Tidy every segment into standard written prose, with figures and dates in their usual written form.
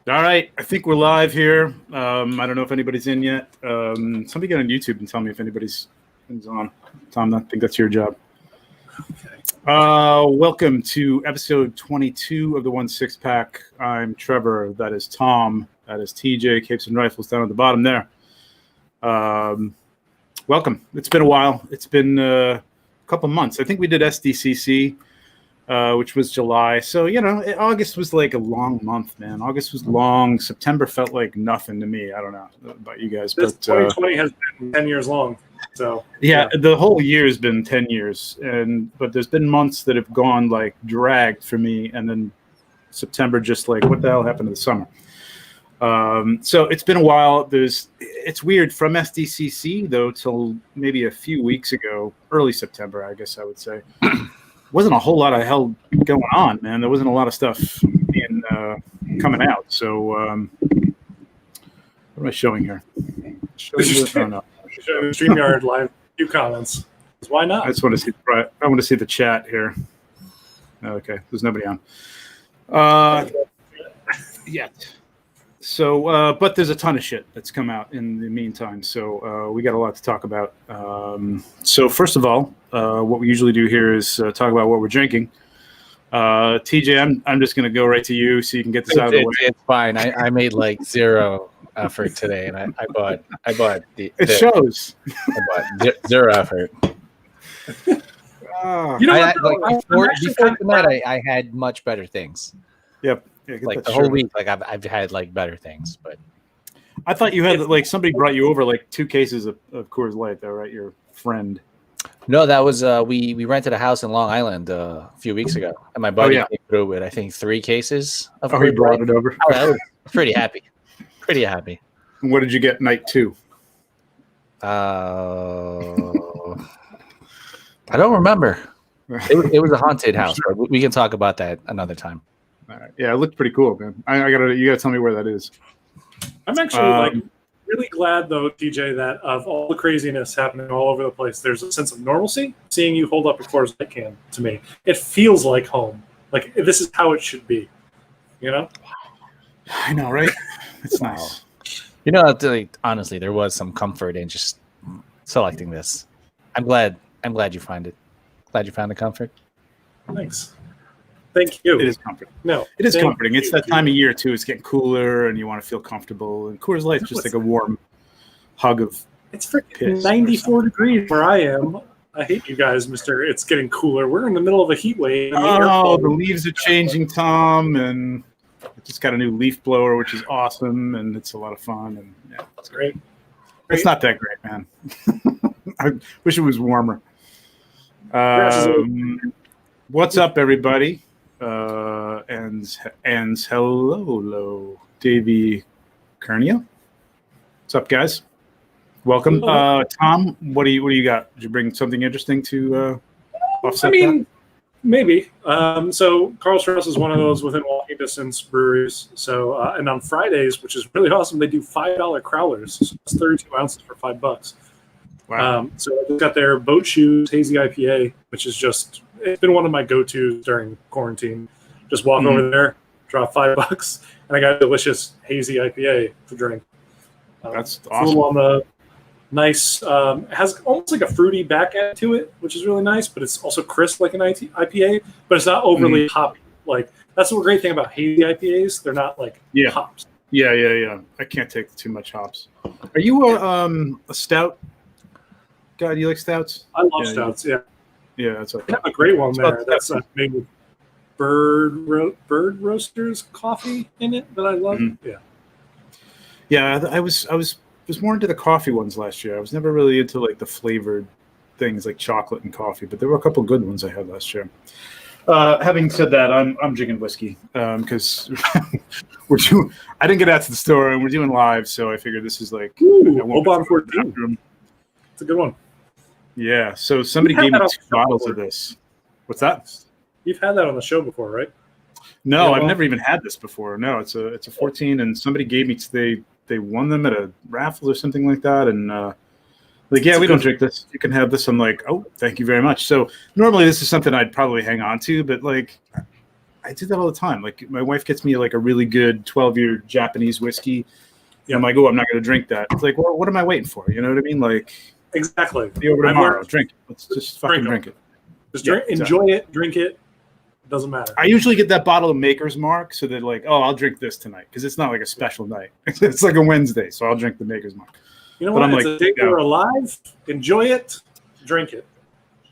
All right, I think we're live here. I don't know if anybody's in yet. Somebody get on YouTube and tell me if anybody's on. Tom, I think that's your job. Okay. Welcome to episode 22 of the 1/6 Pack. I'm Trevor. That is Tom. That is TJ. Capes and Rifles down at the bottom there. Welcome. It's been a while. It's been a couple months. I think we did SDCC. Which was July. So, August was like a long month, man. August was long. September felt like nothing to me. I don't know about you guys. This but 2020 has been 10 years long. So yeah, the whole year has been 10 years. But there's been months that have gone like dragged for me. And then September just like, what the hell happened to the summer? So it's been a while. It's weird from SDCC, though, till maybe a few weeks ago, early September, I guess I would say. Wasn't a whole lot of hell going on, man. There wasn't a lot of stuff coming out. So what am I showing here? StreamYard live. Few comments. Why not? I just want to see. I want to see the chat here. Okay, there's nobody on. Yet. So, but there's a ton of shit that's come out in the meantime. So we got a lot to talk about. So first of all, what we usually do here is talk about what we're drinking. TJ, I'm just going to go right to you so you can get this out of the way. It's fine. I made like zero effort today, and I bought the. It shows. I bought zero effort. You know before tonight, I had much better things. Yep. Yeah, like the whole week, like I've had like better things, but I thought you had like somebody brought you over like 2 cases of Coors Light, though, right? Your friend. No, that was we rented a house in Long Island a few weeks ago, and my buddy came through with I think 3 cases of. He brought it over. I was pretty happy. Pretty happy. And what did you get night 2? I don't remember. It was a haunted house, but we can talk about that another time. All right. Yeah, it looked pretty cool, man. You gotta tell me where that is. I'm actually really glad though, TJ, that of all the craziness happening all over the place, there's a sense of normalcy. Seeing you hold up a Coors Light can to me, it feels like home. Like this is how it should be. You know? I know, right? It's nice. You know, honestly, there was some comfort in just selecting this. I'm glad you find it. Glad you found the comfort. Thanks. Thank you. It is comforting. No, it is comforting. It's that time of year too. It's getting cooler, and you want to feel comfortable. And Coors Light's just like a warm hug of. It's freaking 94 degrees where I am. I hate you guys, Mister. It's getting cooler. We're in the middle of a heat wave. The leaves are changing, Tom, and I just got a new leaf blower, which is awesome, and it's a lot of fun. And yeah, it's great. It's not that great, man. I wish it was warmer. What's up, everybody? And hello, Davey Kernia. What's up, guys? Welcome, Tom. What do you got? Did you bring something interesting to offset that? Maybe. So Carl Strauss is one of those within walking distance breweries. So and on Fridays, which is really awesome, they do $5 crowlers. So it's 32 ounces for $5. Wow. So I just got their Boat Shoes Hazy IPA, which is it's been one of my go-tos during quarantine. Just walk over there, drop $5, and I got a delicious hazy IPA to drink. That's it's awesome. a little on the nice, it has almost like a fruity back end to it, which is really nice, but it's also crisp like an IPA, but it's not overly hoppy. Like, that's the great thing about hazy IPAs. They're not like hops. Yeah. I can't take too much hops. Are you a stout guy? Do you like stouts? I love stouts, yeah. Yeah, that's okay. I have a great one there. That's made with bird roasters coffee in it that I love. Mm-hmm. Yeah. I was more into the coffee ones last year. I was never really into like the flavored things like chocolate and coffee, but there were a couple good ones I had last year. Having said that, I'm drinking whiskey because I didn't get out to the store and we're doing live, so I figured this is like Oban 14. It's a good one. Yeah, so somebody gave me 2 bottles of this. What's that? You've had that on the show before, right? No, I've never even had this before. No, it's a 14, and somebody gave me. They won them at a raffle or something like that, and we don't drink this. You can have this. I'm like, oh, thank you very much. So normally this is something I'd probably hang on to, but like, I do that all the time. Like my wife gets me like a really good 12-year Japanese whiskey. And I'm like, oh, I'm not going to drink that. It's like, well, what am I waiting for? You know what I mean? Like, exactly. Be over tomorrow. Drink it. Let's just fucking drink it. Just drink, enjoy it, drink it. Doesn't matter. I usually get that bottle of Maker's Mark so that like, oh, I'll drink this tonight because it's not like a special night. It's like a Wednesday, so I'll drink the Maker's Mark. You know what? It's a day we're alive. Enjoy it. Drink it.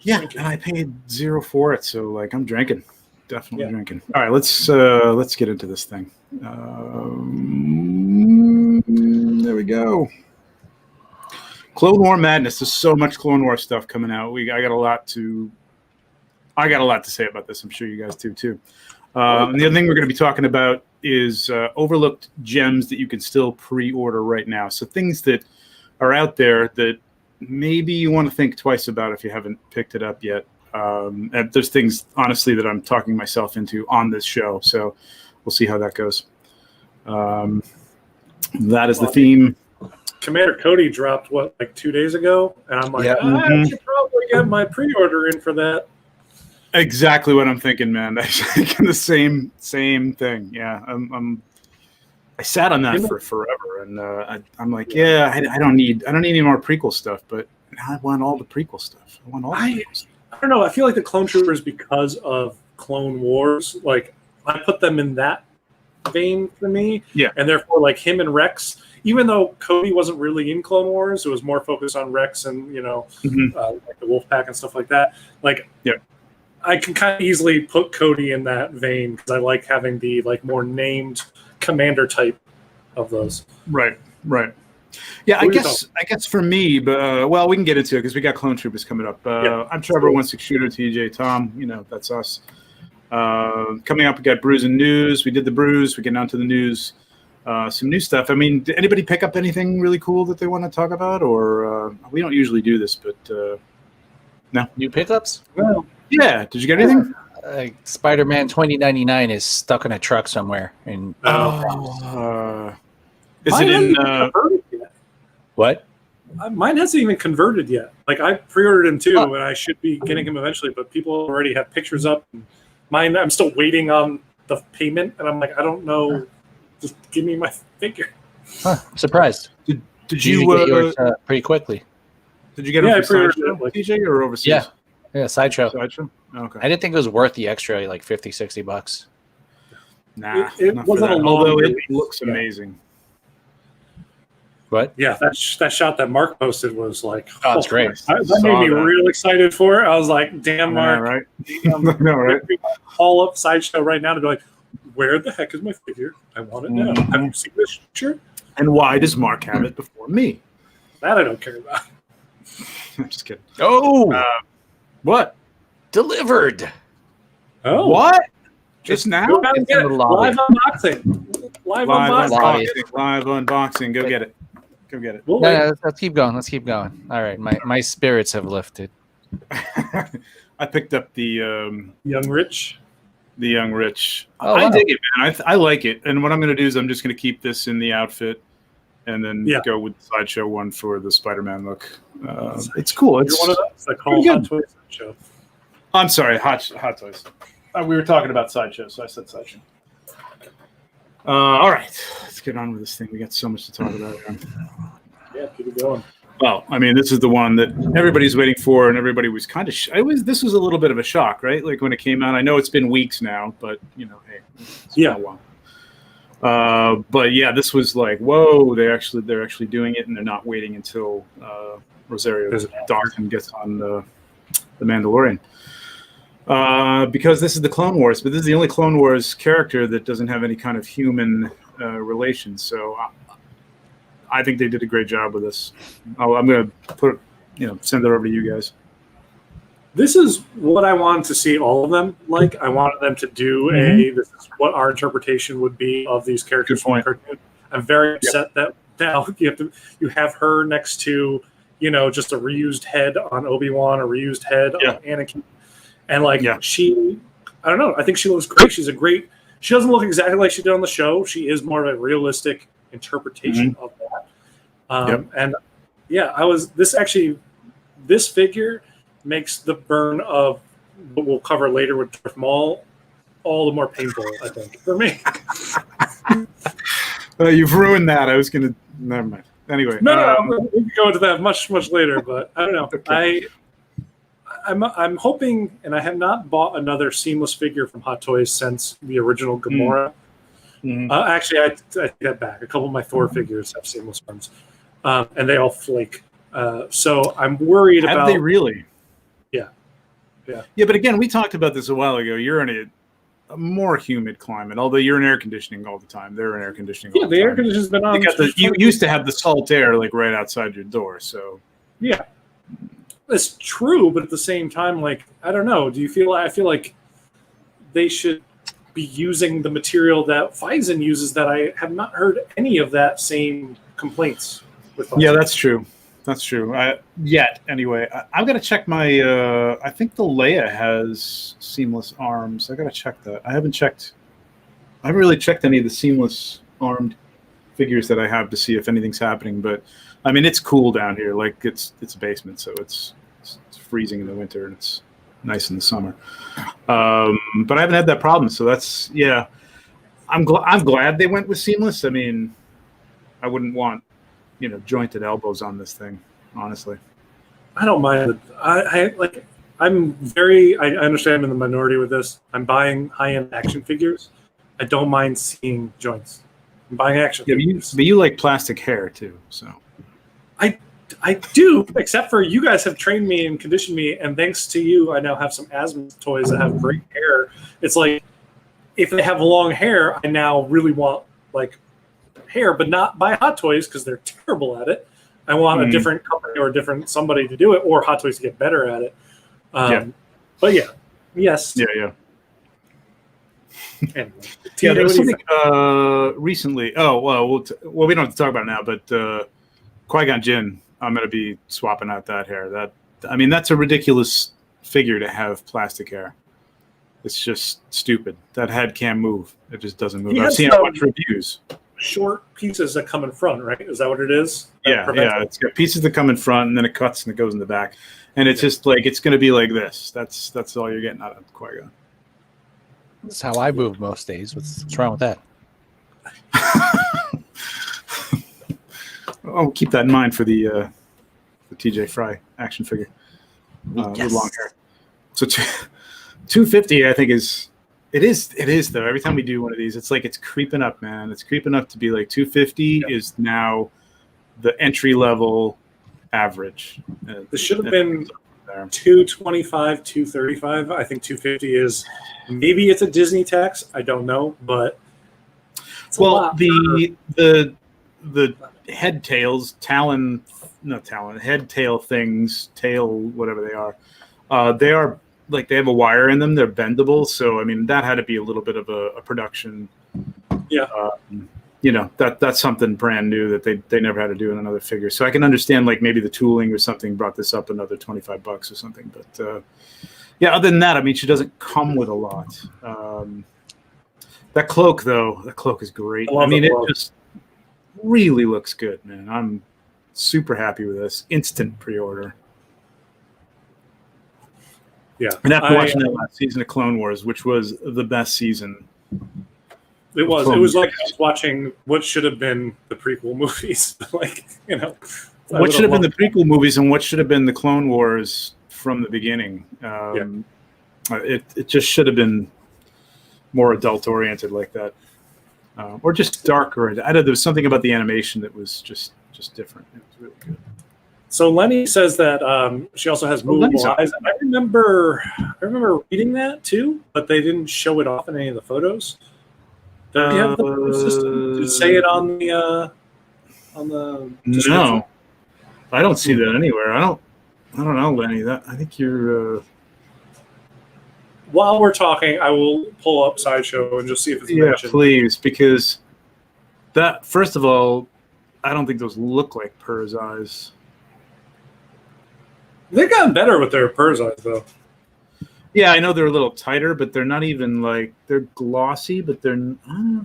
Yeah, and I paid $0 for it, so like I'm drinking. Definitely drinking. All right, let's get into this thing. There we go. Clone War madness. There's so much Clone War stuff coming out. I got a lot to say about this. I'm sure you guys do too. And the other thing we're going to be talking about is overlooked gems that you can still pre-order right now. So things that are out there that maybe you want to think twice about if you haven't picked it up yet. And there's things, honestly, that I'm talking myself into on this show. So we'll see how that goes. That is the theme. Commander Cody dropped, like 2 days ago? And I'm like, I should probably get my pre-order in for that. Exactly what I'm thinking, man. I'm thinking the same thing. Yeah, I sat on that for forever, and I'm like, I don't need any more prequel stuff, but I want all the prequel stuff. I want all the prequel stuff. I don't know. I feel like the Clone Troopers, because of Clone Wars, like I put them in that vein for me. Yeah, and therefore, like him and Rex, even though Cody wasn't really in Clone Wars, it was more focused on Rex and like the Wolfpack and stuff like that. Like, I can kind of easily put Cody in that vein because I like having the like more named commander type of those. Right. Yeah, I guess for me, but well, we can get into it because we got Clone Troopers coming up. I'm Trevor, 16 Shooter, TJ, Tom. You know, that's us. Coming up, we got Brews and News. We did the Brews. We're getting on to the news. Some new stuff. I mean, did anybody pick up anything really cool that they want to talk about? Or we don't usually do this, but no. New pickups? Well, yeah. Did you get anything? Spider-Man 2099 is stuck in a truck somewhere. And is it in? What? Mine hasn't even converted yet. Like I pre-ordered him too, and I should be getting him eventually. But people already have pictures up. Mine, I'm still waiting on the payment, and I'm like, I don't know. Just give me my figure. Huh, I'm surprised. Did you get yours pretty quickly? Did you get it from Sideshow, TJ, or overseas? Yeah, Sideshow. Okay. I didn't think it was worth the extra, like $50-$60. Nah, it wasn't a long. Although it looks amazing. What? Yeah, that shot that Mark posted was like, oh, it's great. That made me real excited for it. I was like, damn, Mark. Right? Damn, right? Call up Sideshow right now to be like, where the heck is my figure? I want it now. Have you seen this shirt? And why does Mark have it before me? That I don't care about. I'm just kidding. Oh, what? Delivered. Oh, what? Just now? Live unboxing. Live unboxing. Go get it. Let's keep going. All right, my spirits have lifted. I picked up the Young Rich. The Young Rich. Oh, I dig it, man. I like it. And what I'm going to do is I'm just going to keep this in the outfit and then go with the Sideshow one for the Spider-Man look. It's cool. It's one of those. I call Hot Toys Sideshow. I'm sorry, Hot Toys. We were talking about Sideshow, so I said Sideshow. All right, let's get on with this thing. We got so much to talk about here. Yeah, keep it going. Well, I mean, this is the one that everybody's waiting for, and everybody was kind of. This was a little bit of a shock, right? Like when it came out. I know it's been weeks now, but you know, hey, it's been a while. But yeah, this was like, whoa! They're actually doing it, and they're not waiting until Rosario Dawson gets on the Mandalorian. Because this is the Clone Wars, but this is the only Clone Wars character that doesn't have any kind of human relations. So I think they did a great job with this. I'm going to send it over to you guys. This is what I wanted to see all of them like. I wanted them to do this is what our interpretation would be of these characters from the cartoon. I'm very upset that now you have her next to, just a reused head on Obi-Wan, a reused head on Anakin. And she, I don't know. I think she looks great. She doesn't look exactly like she did on the show. She is more of a realistic interpretation of that. And this figure makes the burn of what we'll cover later with Darth Maul all the more painful, I think, for me. You've ruined that. I was going to... Never mind. Anyway. No, we can go into that much later, but I don't know. Okay. I'm hoping, and I have not bought another seamless figure from Hot Toys since the original Gamora. Actually, I take that back. A couple of my Thor figures have seamless arms, and they all flake. So I'm worried about... Have they really? Yeah. Yeah, but again, we talked about this a while ago. You're in a more humid climate, although you're in air conditioning all the time. They're in air conditioning all the time. Yeah, the air conditioning's been on. You used to have the salt air like right outside your door, so... Yeah. It's true, but at the same time, like, I don't know. I feel like they should be using the material that Phison uses that I have not heard any of that same complaints with Phison. Yeah, that's true. That's true. Yet, anyway. I've got to check my... I think the Leia has seamless arms. I got to check that. I haven't really checked any of the seamless armed figures that I have to see if anything's happening, but I mean, it's cool down here. Like it's a basement, so it's freezing in the winter and it's nice in the summer. But I haven't had that problem, so that's I'm glad they went with seamless. I mean, I wouldn't want jointed elbows on this thing, honestly. I don't mind. I understand I'm in the minority with this. I'm buying high-end action figures. I don't mind seeing joints. I'm buying action figures. But you like plastic hair too, so. I do, except for you guys have trained me and conditioned me, and thanks to you, I now have some asthma toys that have great hair. It's like, if they have long hair, I now really want like hair, but not by Hot Toys because they're terrible at it. I want a different company or a different somebody to do it, or Hot Toys to get better at it. But yeah, yes. Yeah. Anyway, there was something recently. Oh, well, we don't have to talk about it now, but Qui-Gon Jinn, I'm going to be swapping out that hair. That's a ridiculous figure to have plastic hair. It's just stupid. That head can't move. It just doesn't move. I've seen a bunch of reviews. Short pieces that come in front, right? Is that what it is? Yeah. It's got pieces that come in front, and then it cuts and it goes in the back. And it's just like, it's going to be like this. That's all you're getting out of Qui-Gon. That's how I move most days. What's wrong with that? I'll keep that in mind for the TJ Fry action figure with long hair. So 250, I think it is though. Every time we do one of these, it's like it's creeping up, man. It's creeping up to be like 250 is now the entry level average. This should have been 225, 235. I think 250 is maybe it's a Disney tax. I don't know, but the head tails, head tail things, tail whatever they are like they have a wire in them. They're bendable, so I mean that had to be a little bit of a production. Yeah. That's something brand new that they never had to do in another figure. So I can understand like maybe the tooling or something brought this up another $25 or something. But other than that, I mean, she doesn't come with a lot. That cloak though, is great. I mean, it just really looks good, man. I'm super happy with this. Instant pre-order. Yeah. And after watching that last season of Clone Wars, which was the best season. It was like I was watching what should have been the prequel movies. What should have been the prequel movies and what should have been the Clone Wars from the beginning. It just should have been more adult oriented like that. Or just darker. I don't know, there was something about the animation that was just different. It was really good. So Lenny says that she also has movable eyes. I remember reading that too, but they didn't show it off in any of the photos. Did you have the system to say it on the description? No, I don't see that anywhere. I don't know, Lenny. I think you're. While we're talking, I will pull up Sideshow and just see if it's mentioned. Yeah, please, because that first of all, I don't think those look like Purr's eyes. They've gotten better with their Purr's eyes, though. Yeah, I know they're a little tighter, but they're not even like they're glossy, but they're. I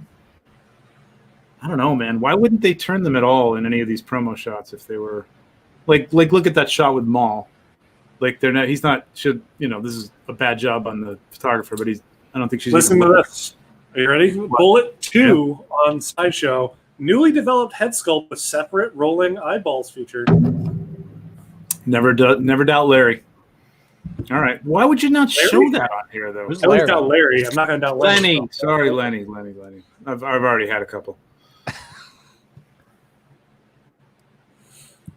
don't know, man. Why wouldn't they turn them at all in any of these promo shots if they were like look at that shot with Maul. Like they're not. He's not. This is a bad job on the photographer, but I don't think she's. Listen to this. Are you ready? What? Bullet 2 on Sideshow. Newly developed head sculpt with separate rolling eyeballs featured. Never doubt Larry. All right. Why would you not show that on here, though? I always doubt Larry. I'm not going to doubt Lenny. Lenny. Sorry, Lenny. I've already had a couple.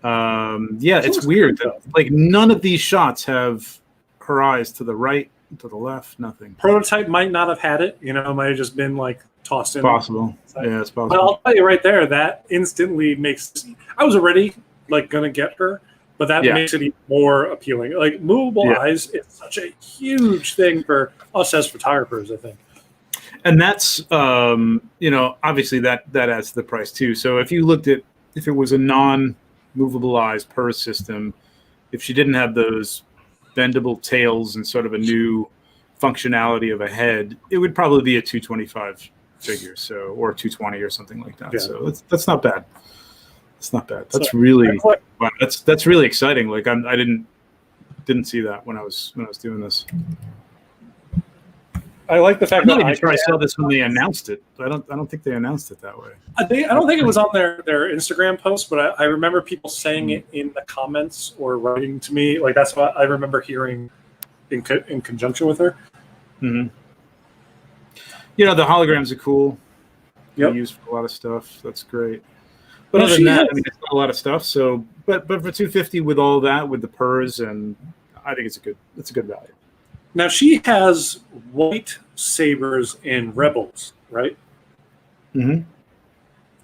Yeah, it's weird that like none of these shots have her eyes to the right, to the left, nothing. Prototype might not have had it. You know, it might have just been like tossed in. Possible. Yeah, it's possible. But I'll tell you right there, that instantly makes. I was already like going to get her, but that makes it even more appealing. Like movable eyes is such a huge thing for us as photographers, I think. And that's you know, obviously that adds to the price too. So if you looked at if it was a non-movable eyes per system, if she didn't have those bendable tails and sort of a new functionality of a head, it would probably be a 225 figure, so or 220 or something like that. Yeah. So that's not bad. It's not bad. That's really wow, that's really exciting. Like I didn't see that when I was doing this. I like the fact that I saw this when they announced it. I don't think they announced it that way. I don't think it was on their Instagram post, but I remember people saying it in the comments or writing to me. Like that's what I remember hearing in conjunction with her. Mm-hmm. You know, the holograms are cool. Yep. They're used for a lot of stuff. That's great. But other than that, I mean, it's not a lot of stuff. So, but for 250 with all that, with the purrs, and I think it's a good value. Now she has white sabers in Rebels, right? Mm-hmm.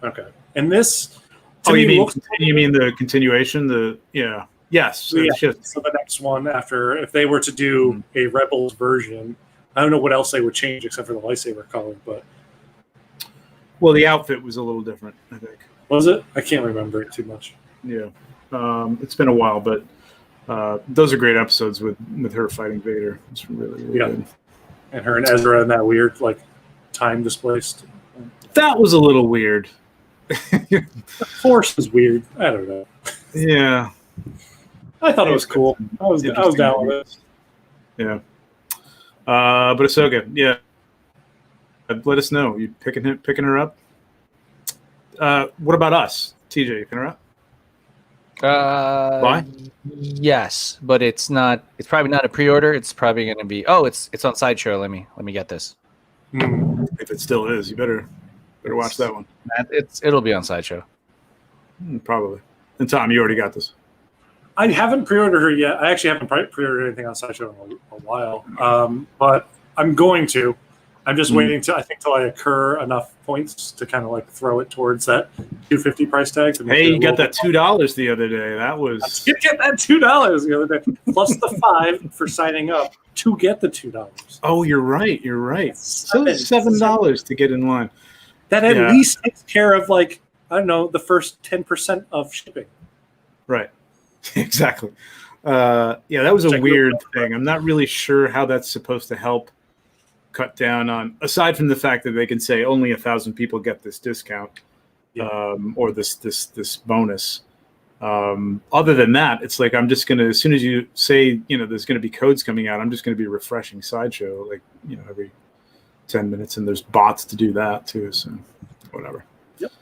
Okay. And this. You mean the continuation? Yes. So the next one after, if they were to do a Rebels version, I don't know what else they would change except for the lightsaber color, but. Well, the outfit was a little different, I think. Was it? I can't remember it too much. Yeah. It's been a while, but those are great episodes with her fighting Vader. It's really good. And her and Ezra in that weird, like, time displaced. That was a little weird. The Force is weird. I don't know. Yeah. I thought it was cool. I was down with it. Yeah. But Ahsoka, yeah. Let us know. You picking her up? What about us? TJ, you picking her up? Why? Yes, but it's not. It's probably not a pre-order. It's probably going to be. Oh, it's on Sideshow. Let me get this. If it still is, you better watch that one. It'll be on Sideshow. Probably. And Tom, you already got this. I haven't pre-ordered her yet. I actually haven't pre-ordered anything on Sideshow in a while, but I'm going to. I'm just waiting till I accrue enough points to kind of like throw it towards that $250 price tag. Hey, you got that $2 the other day. That was you get that $2 the other day, plus the $5 for signing up to get the $2. Oh, you're right. So $7 to get in line. That at least takes care of like I don't know the first 10% of shipping. Right. Exactly. That was a weird thing. I'm not really sure how that's supposed to help cut down on, aside from the fact that they can say only 1,000 people get this discount or this bonus. Other than that, it's like I'm just gonna, as soon as you say there's gonna be codes coming out, I'm just gonna be refreshing Sideshow like every 10 minutes, and there's bots to do that too. So whatever. Yep.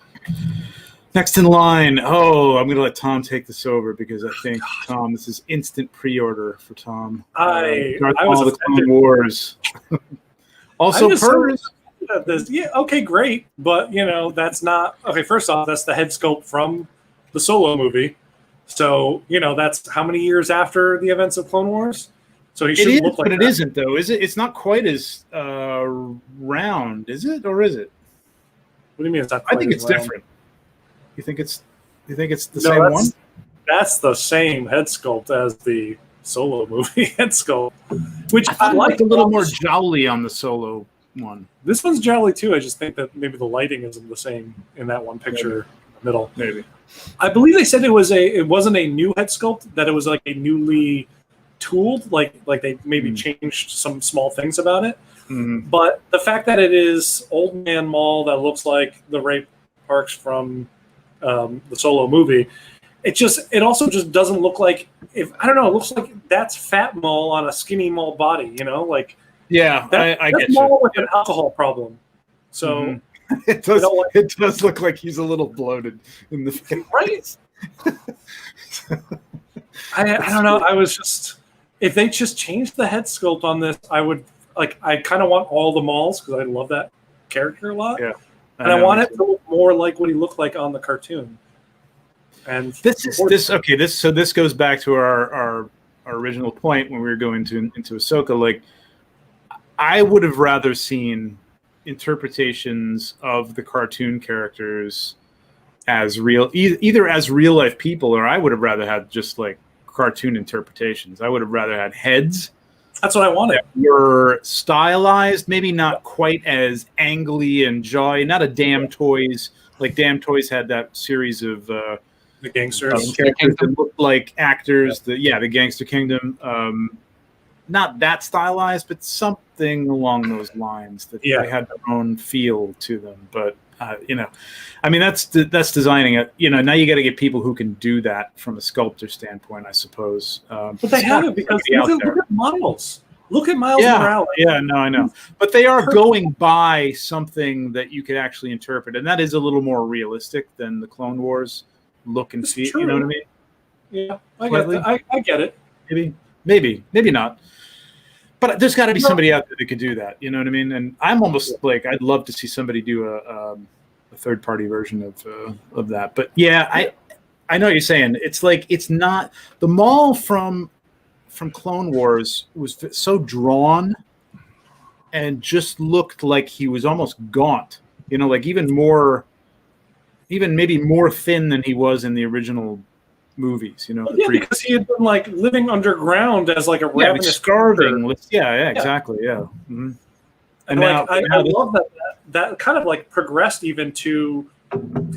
Next in line. Oh, I'm gonna let Tom take this over because I think Tom, this is instant pre-order for Tom. I was all the Clone Wars. Also, purrs. Yeah, okay, great, but that's not okay. First off, that's the head sculpt from the Solo movie, so that's how many years after the events of Clone Wars. So he should look like but it isn't though, is it? It's not quite as round, is it, or is it? What do you mean it's not? I think it's different. You think it's the same one? That's the same head sculpt as the Solo movie head sculpt, which I like a little more jowly on the Solo one. This one's jowly too. I just think that maybe the lighting isn't the same in that one picture in the middle. Maybe. I believe they said it wasn't a new head sculpt, that it was like a newly tooled, like they maybe changed some small things about it. Mm-hmm. But the fact that it is Old Man Maul that looks like the Ray Parks from the Solo movie, it also just doesn't look like, it looks like that's Fat Maul on a skinny Maul body, like Yeah, I that's get you. Maul with an alcohol problem. So It does. You know what? It does look like he's a little bloated in the face. right. I don't know. I was just if they just changed the head sculpt on this, I would like. I kind of want all the Mauls because I love that character a lot. Yeah, and I want it to look more like what he looked like on the cartoon. And so this goes back to our original point when we were going into Ahsoka. Like, I would have rather seen interpretations of the cartoon characters as real, either as real life people, or I would have rather had just like cartoon interpretations. I would have rather had heads. That's what I wanted. Were stylized, maybe not quite as angly and jolly. Not a Damn Toys. Like Damn Toys had that series of the gangsters characters that looked like actors. The Gangster Kingdom. Not that stylized, but something along those lines. That they had their own feel to them. But I mean that's designing it. Now you got to get people who can do that from a sculptor standpoint, I suppose. But they haven't because look at Miles. Look at Miles Morales. Yeah, no, I know. But they are going by something that you could actually interpret, and that is a little more realistic than the Clone Wars look and feel. You know what I mean? Yeah, I get it. Maybe not. But there's got to be somebody out there that could do that. You know what I mean? And I'm almost like I'd love to see somebody do a third-party version of that. But yeah, I know what you're saying. It's like it's not the Maul from Clone Wars was so drawn and just looked like he was almost gaunt. Like even maybe more thin than he was in the original movies. Because he had been like living underground as like a ravenous starving. Yeah, exactly. Yeah. Mm-hmm. And like I love that kind of like progressed even to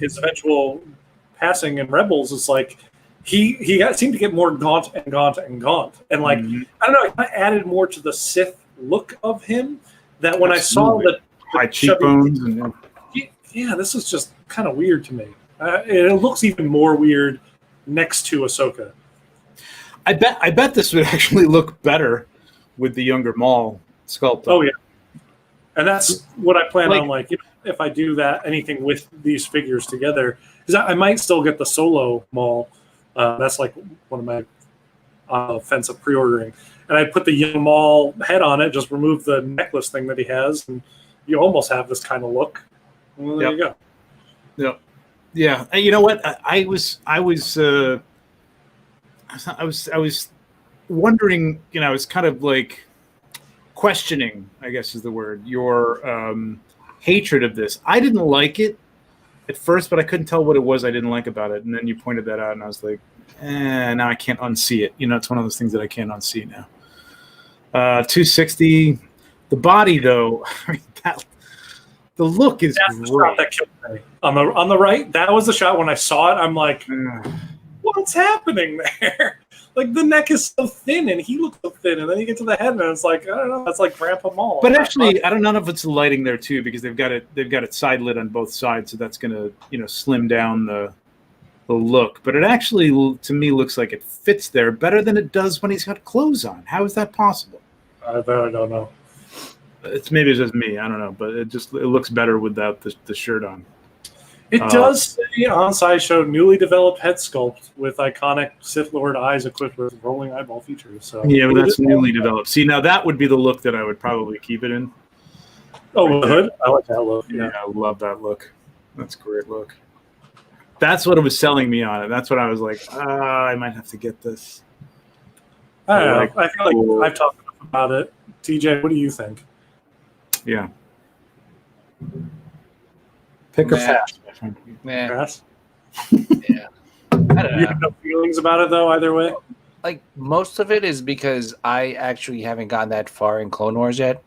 his eventual passing in Rebels. It's like he seemed to get more gaunt and like I don't know, it kind of added more to the Sith look of him. That when I saw the high cheekbones this is just kind of weird to me. It looks even more weird next to Ahsoka. I bet this would actually look better with the younger Maul sculpt. Oh yeah, and that's what I plan on. Like if I do that, anything with these figures together, because I might still get the Solo Maul. That's like one of my offense of pre-ordering, and I put the young Maul head on it. Just remove the necklace thing that he has, and you almost have this kind of look. Well, there you go. Yep. Yeah, and you know what? I was wondering. I was kind of like questioning, I guess is the word, your hatred of this. I didn't like it at first, but I couldn't tell what it was I didn't like about it. And then you pointed that out, and I was like, now I can't unsee it. It's one of those things that I can't unsee now. 260. The body, though, I mean, the look is great. The shot that killed me. On the right, that was the shot when I saw it. I'm like, what's happening there? Like the neck is so thin, and he looks so thin, and then you get to the head, and it's like I don't know. That's like Grandpa Maul. But actually, I don't know if it's the lighting there too, because they've got it side lit on both sides, so that's gonna slim down the look. But it actually, to me, looks like it fits there better than it does when he's got clothes on. How is that possible? I don't know. Maybe it's just me. I don't know, but it looks better without the shirt on. It does say on SciShow newly developed head sculpt with iconic Sith Lord eyes equipped with rolling eyeball features. So yeah, but that's newly developed. See, now that would be the look that I would probably keep it in. Oh, the hood? I like that look. Yeah, I love that look. That's a great look. That's what it was selling me on it. That's what I was like, I might have to get this. I don't know. I feel like I've talked enough about it. TJ, what do you think? Yeah. Pick or pass, my friend. Pass? Yeah. I don't know. You have no feelings about it, though, either way? Like, most of it is because I actually haven't gotten that far in Clone Wars yet.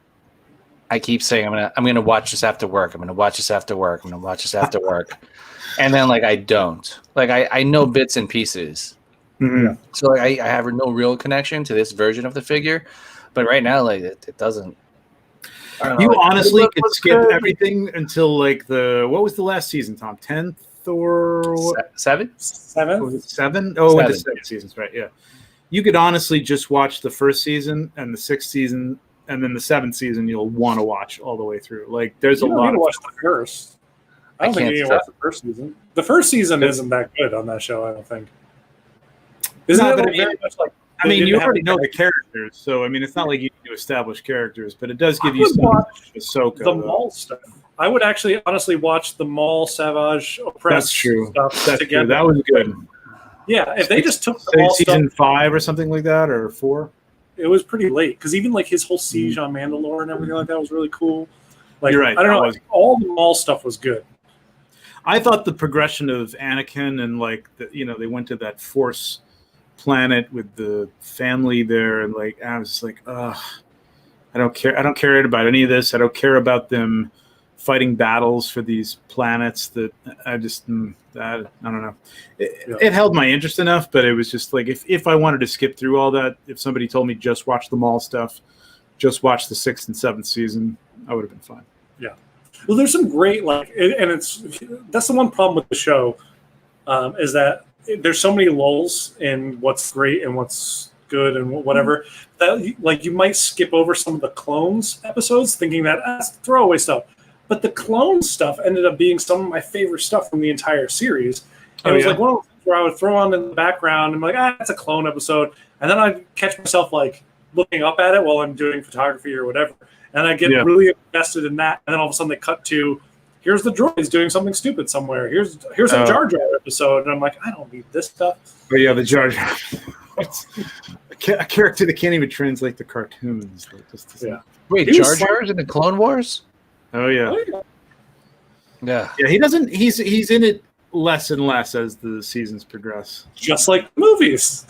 I keep saying I'm gonna watch this after work. I'm gonna watch this after work. I'm gonna watch this after work. And then, like, I don't. Like, I know bits and pieces. Mm-hmm. So, like, I have no real connection to this version of the figure. But right now, like, it doesn't. You honestly could skip everything until like what was the last season, Tom? 10th or what? 7? 7? Was it 7? Oh, it went to 7 seasons, right? Yeah. You could honestly just watch the first season and the 6th season and then the 7th season you'll want to watch all the way through. Like there's You a don't lot need to of watch the first. I don't think you need to watch the first season. The first season isn't that good on that show, I don't think. Isn't No, it but very much like? I mean, you already know the characters, so I mean, it's not like you need to establish characters, but it does give you some Ahsoka. The Maul stuff. I would actually honestly watch the Maul, Savage, Oppress stuff together. True. That was good. Yeah, if they just took the Maul season stuff, 5 or something like that, or 4. it was pretty late because even like his whole siege on Mandalore and everything like that was really cool. Like, You're right. I don't know, all the Maul stuff was good. I thought the progression of Anakin and like they went to that Force planet with the family there, and like I was just like, ugh, I don't care about any of this. I don't care about them fighting battles for these planets. That I don't know. It held my interest enough, but it was just like if I wanted to skip through all that, if somebody told me just watch the Maul stuff, just watch the 6th and 7th season, I would have been fine. Yeah. Well, there's some great and that's the one problem with the show, is that there's so many lulls in what's great and what's good and whatever that like you might skip over some of the clones episodes thinking that that's throwaway stuff, but the clone stuff ended up being some of my favorite stuff from the entire series. And it was like one of those things where I would throw on in the background and I'm like, that's a clone episode, and then I'd catch myself like looking up at it while I'm doing photography or whatever, and I get really invested in that, and then all of a sudden they cut to, here's the droids doing something stupid somewhere. Here's a Jar Jar episode, and I'm like, I don't need this stuff. But yeah, the Jar Jar, a character that can't even translate the cartoons. Wait, Jar Jar's in the Clone Wars? Oh yeah. Yeah. He doesn't. He's in it less and less as the seasons progress. Just like movies.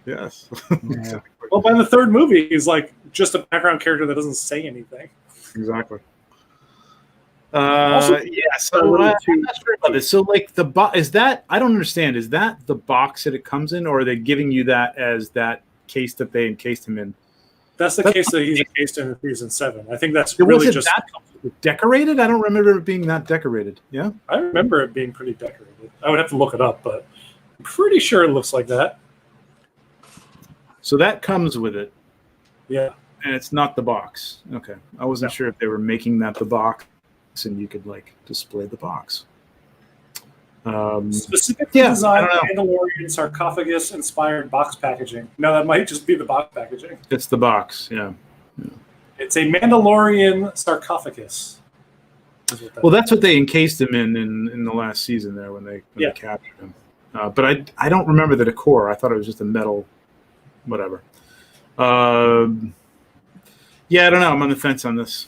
Yes. Yeah. Well, by the 3rd movie, he's like just a background character that doesn't say anything. Exactly. So I'm not sure about this. So, like the box is that I don't understand. Is that the box that it comes in, or are they giving you that as that case that they encased him in? That's the case that he's encased in season 7. I think that's really just decorated. I don't remember it being that decorated. Yeah, I remember it being pretty decorated. I would have to look it up, but I'm pretty sure it looks like that. So that comes with it. Yeah, and it's not the box. Okay, I wasn't sure if they were making that the box, and you could like display the box. Specifically designed Mandalorian sarcophagus-inspired box packaging. No, that might just be the box packaging. It's the box, yeah. It's a Mandalorian sarcophagus. Well, that's what they encased him in the last season there when they captured him. But I don't remember the decor. I thought it was just a metal, whatever. Yeah, I don't know. I'm on the fence on this.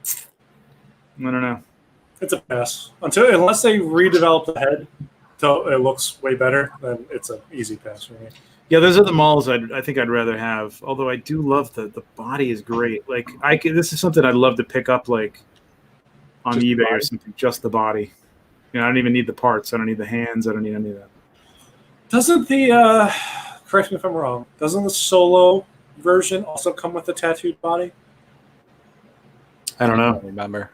I don't know. It's a pass. Unless they redevelop the head so it looks way better, then it's an easy pass for me. Yeah, those are the Mauls I think I'd rather have. Although I do love the body is great. Like this is something I'd love to pick up like on just eBay or something. Just the body. I don't even need the parts. I don't need the hands. I don't need any of that. Doesn't the correct me if I'm wrong? Doesn't the Solo version also come with a tattooed body? I don't know. I don't remember.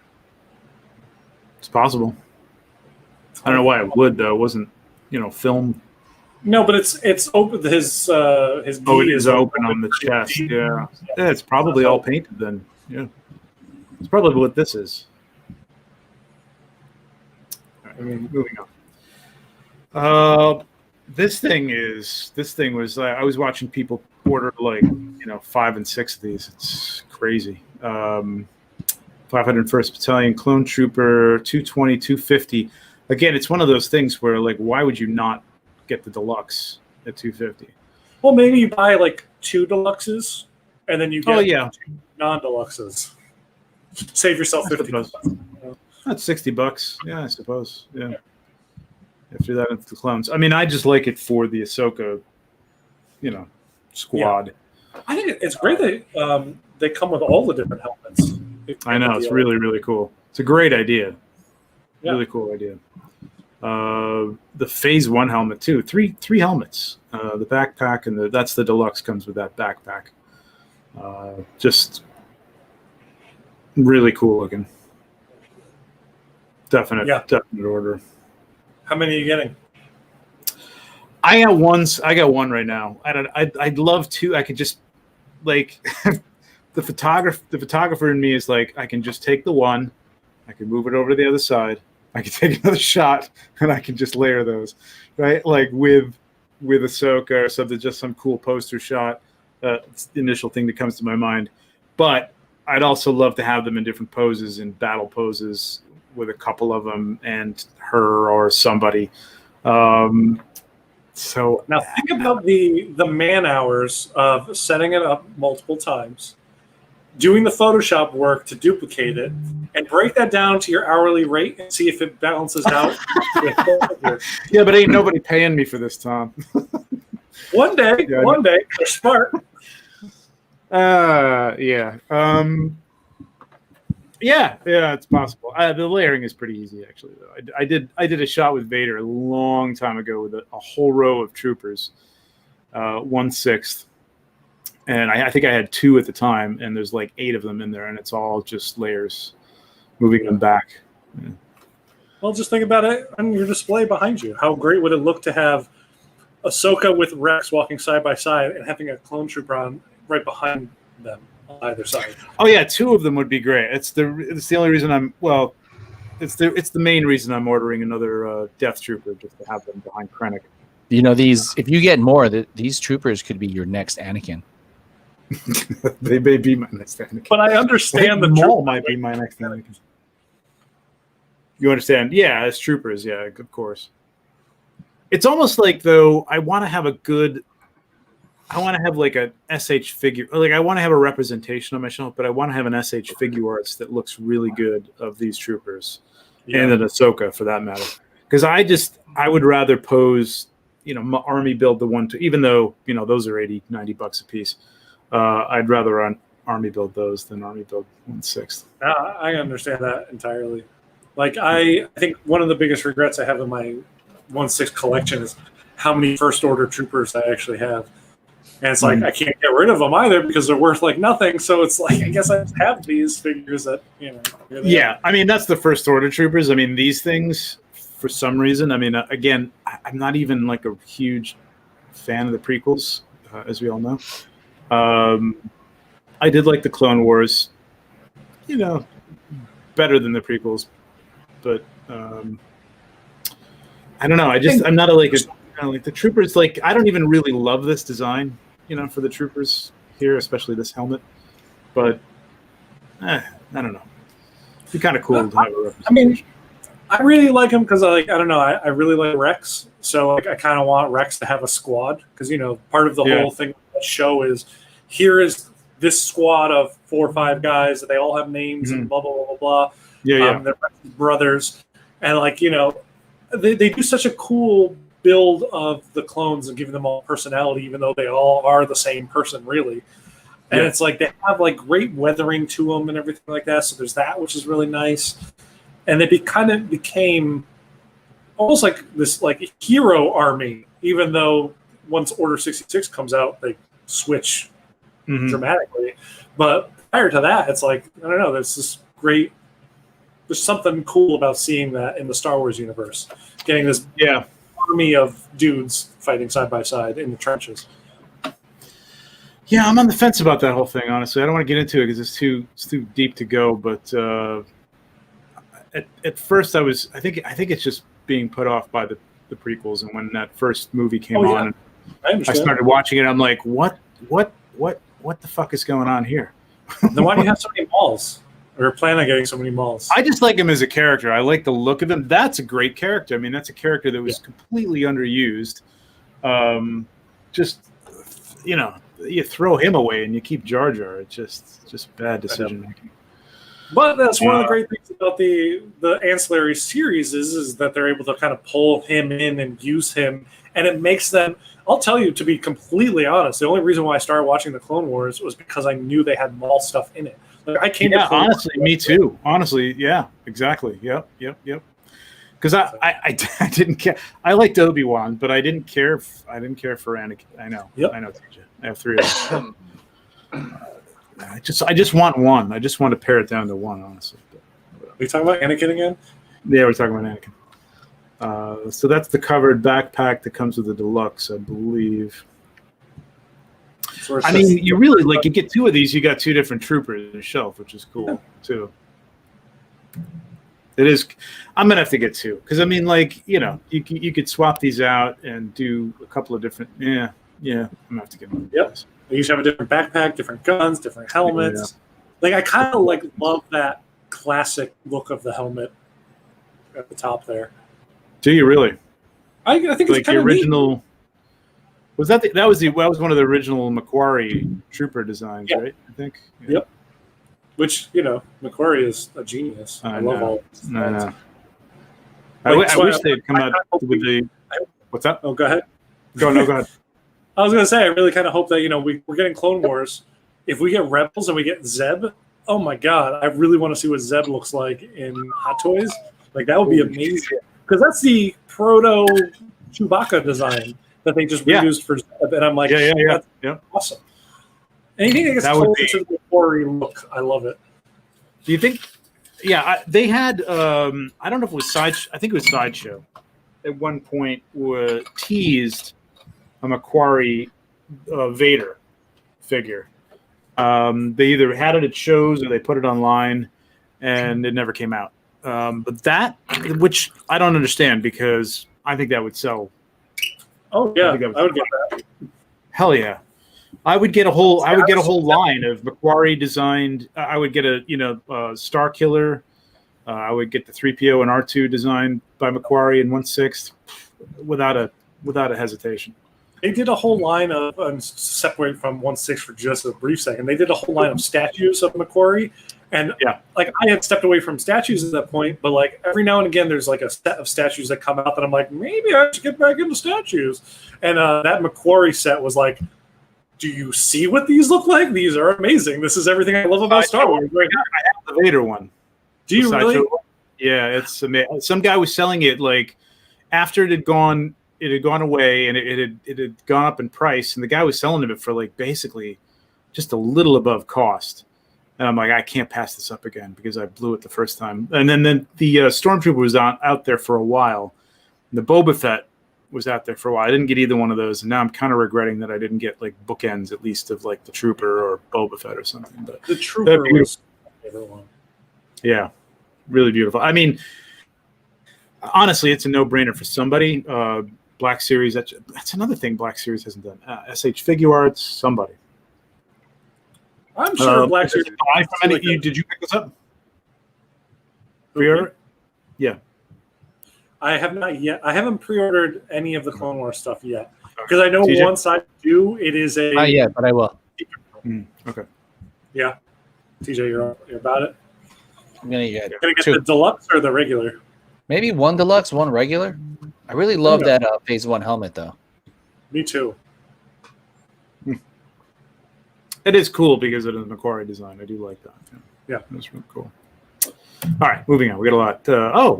It's possible. I don't know why it would though. It wasn't, filmed. No, but it's open. His it is open on the chest. Yeah, it's probably all painted then. Yeah, it's probably what this is. All right, moving on. This thing was. I was watching people order 5 and 6 of these. It's crazy. 501st Battalion Clone Trooper 220, 250. Again, it's one of those things where why would you not get the deluxe at 250? Well, maybe you buy 2 deluxes and then you get 2 non-deluxes. Save yourself $50. That's $60. Yeah, I suppose. Yeah. After that, into the clones. I mean, I just like it for the Ahsoka, squad. Yeah. I think it's great that they come with all the different helmets. I know, it's really, really cool. It's a great idea. Yeah. Really cool idea. The Phase 1 helmet, too. Three helmets. The backpack and that's the deluxe comes with that backpack. Just really cool looking. Definite order. How many are you getting? I got one right now. I'd love to. I could just the photographer in me is like, I can just take the one, I can move it over to the other side, I can take another shot, and I can just layer those, right? Like with Ahsoka or something, just some cool poster shot. It's the initial thing that comes to my mind. But I'd also love to have them in different poses, in battle poses, with a couple of them, and her or somebody. So now think about the man hours of setting it up multiple times, doing the Photoshop work to duplicate it, and break that down to your hourly rate and see if it balances out. Yeah, but ain't nobody paying me for this, Tom. One day, they're smart. Yeah. Yeah, it's possible. The layering is pretty easy, actually. Though I did a shot with Vader a long time ago with a whole row of troopers, 1/6, and I think I had 2 at the time, and there's like 8 of them in there, and it's all just layers, moving them back. Yeah. Well, just think about it on your display behind you. How great would it look to have Ahsoka with Rex walking side by side and having a clone trooper on right behind them on either side? Oh yeah, 2 of them would be great. It's the only reason it's the main reason I'm ordering another Death Trooper, just to have them behind Krennic. You know, if you get more, these troopers could be your next Anakin. They may be my next Anakin. But I understand the Maul might be my next Anakin. You understand? Yeah, as troopers, yeah, of course. It's almost like, though, I want to have like a SH figure. Like, I want to have a representation on my shelf, but I want to have an SH figure arts that looks really good of these troopers, and an Ahsoka for that matter. Because I would rather pose, army build the one, even though, those are $80-$90 a piece. I'd rather army build those than army build 1/6. I understand that entirely. Like, I think one of the biggest regrets I have in my 1/6 collection is how many first order troopers I actually have. And it's like, I can't get rid of them either because they're worth like nothing. So it's like, I guess I have these figures that, Yeah, I mean, that's the first order troopers. I mean, these things, for some reason, I mean, again, I'm not even like a huge fan of the prequels, as we all know. I did like the Clone Wars, better than the prequels, but I don't know. I'm not like the troopers. Like, I don't even really love this design, for the troopers here, especially this helmet. But I don't know. It'd be kind of cool to have a representation. I mean, I really like him because I don't know. I really like Rex, so I kind of want Rex to have a squad because part of the whole thing of the show is here is this squad of 4 or 5 guys that they all have names and blah blah blah blah blah. Yeah. They're brothers, and they do such a cool build of the clones and giving them all personality, even though they all are the same person, really. And it's like they have like great weathering to them and everything like that. So there's that, which is really nice. And they kind of became almost like this like hero army, even though once Order 66 comes out, they switch dramatically. But prior to that, it's like, I don't know, there's this great. There's something cool about seeing that in the Star Wars universe, getting this army of dudes fighting side by side in the trenches. Yeah, I'm on the fence about that whole thing. Honestly, I don't want to get into it because it's too deep to go. But at first, I think it's just being put off by the prequels, and when that first movie came on, and I started watching it. I'm like, what the fuck is going on here? Then why do you have so many Mauls? Or plan on getting so many Mauls? I just like him as a character. I like the look of him. That's a great character. I mean, that's a character that was completely underused. You throw him away and you keep Jar Jar. It's just bad decision making. But that's one of the great things about the ancillary series is that they're able to kind of pull him in and use him, and it makes them. I'll tell you, to be completely honest, the only reason why I started watching the Clone Wars was because I knew they had Maul stuff in it. Like, I came. Yeah, honestly, me too. Honestly, yeah, exactly. Yep. Because I didn't care. I liked Obi-Wan, but I didn't care. I didn't care for Anakin. I know. Yep. I know. TJ. I have 3 of them. I just want one. I just want to pare it down to one, honestly. Are you talking about Anakin again? Yeah, we're talking about Anakin. So that's the covered backpack that comes with the deluxe, I believe. I mean, you really like you get two of these, you got two different troopers on the shelf, which is cool too. It is. I'm gonna have to get two because I mean, like you could swap these out and do a couple of different. Yeah. I'm gonna have to get one. Yep. They each have a different backpack, different guns, different helmets. Yeah. Like I kind of love that classic look of the helmet at the top there. Do you really? I think like it's kind the of original. Neat. Was that that was one of the original Macquarie trooper designs, right? I think. Yeah. Yep. Which Macquarie is a genius. I love all. No. I wish they'd come out with the. What's up? Oh, go ahead. Go ahead. I was gonna say I really kind of hope that we're getting Clone Wars. If we get Rebels and we get Zeb, oh my god, I really want to see what Zeb looks like in Hot Toys. Like that would be amazing because that's the proto Chewbacca design that they just reused for Zeb, and I'm like, that's awesome. Anything that gets closer to the Macquarie look, I love it. Do you think? Yeah, they had. I don't know if it was I think it was Sideshow. At one point, teased a Macquarie Vader figure. They either had it at shows or they put it online, and it never came out. But that, which I don't understand, because I think that would sell. Oh yeah, I would get that. Hell yeah. I would get a whole line of Macquarie designed. I would get a Star Killer. I would get the 3PO and R2 designed by Macquarie in 1/6 without a hesitation. They did a whole line of separate from 1/6 for just a brief second. They did a whole line of statues of Macquarie, and like I had stepped away from statues at that point, but like every now and again, there's like a set of statues that come out that I'm like, maybe I should get back into statues. And that Macquarie set was like, do you see what these look like? These are amazing. This is everything I love about Star Wars. Right? I have the Vader one. Do you really? Yeah, it's amazing. Some guy was selling it like after it had gone away and it had gone up in price, and the guy was selling it for like basically just a little above cost. And I'm like, I can't pass this up again because I blew it the first time. And then the Stormtrooper was out there for a while. The Boba Fett was out there for a while. I didn't get either one of those, and now I'm kind of regretting that I didn't get like bookends at least of like the Trooper or Boba Fett or something. But the Trooper was my favorite one. Yeah, really beautiful. I mean, honestly, it's a no-brainer for somebody. Black Series, that's another thing Black Series hasn't done. SH Figure Arts, somebody. I'm sure Black Series. Did you pick this up? Pre-order? Yeah. I have not yet. I haven't pre-ordered any of the Clone Wars stuff yet because I know once I do, it is a. Not yet, but I will. Okay. Yeah, TJ, you're about it. I'm gonna get the deluxe or the regular. Maybe one deluxe, one regular. I really love that Phase 1 helmet, though. Me too. It is cool because of the Macquarie design. I do like that. Yeah. That's really cool. All right, moving on. We got a lot. All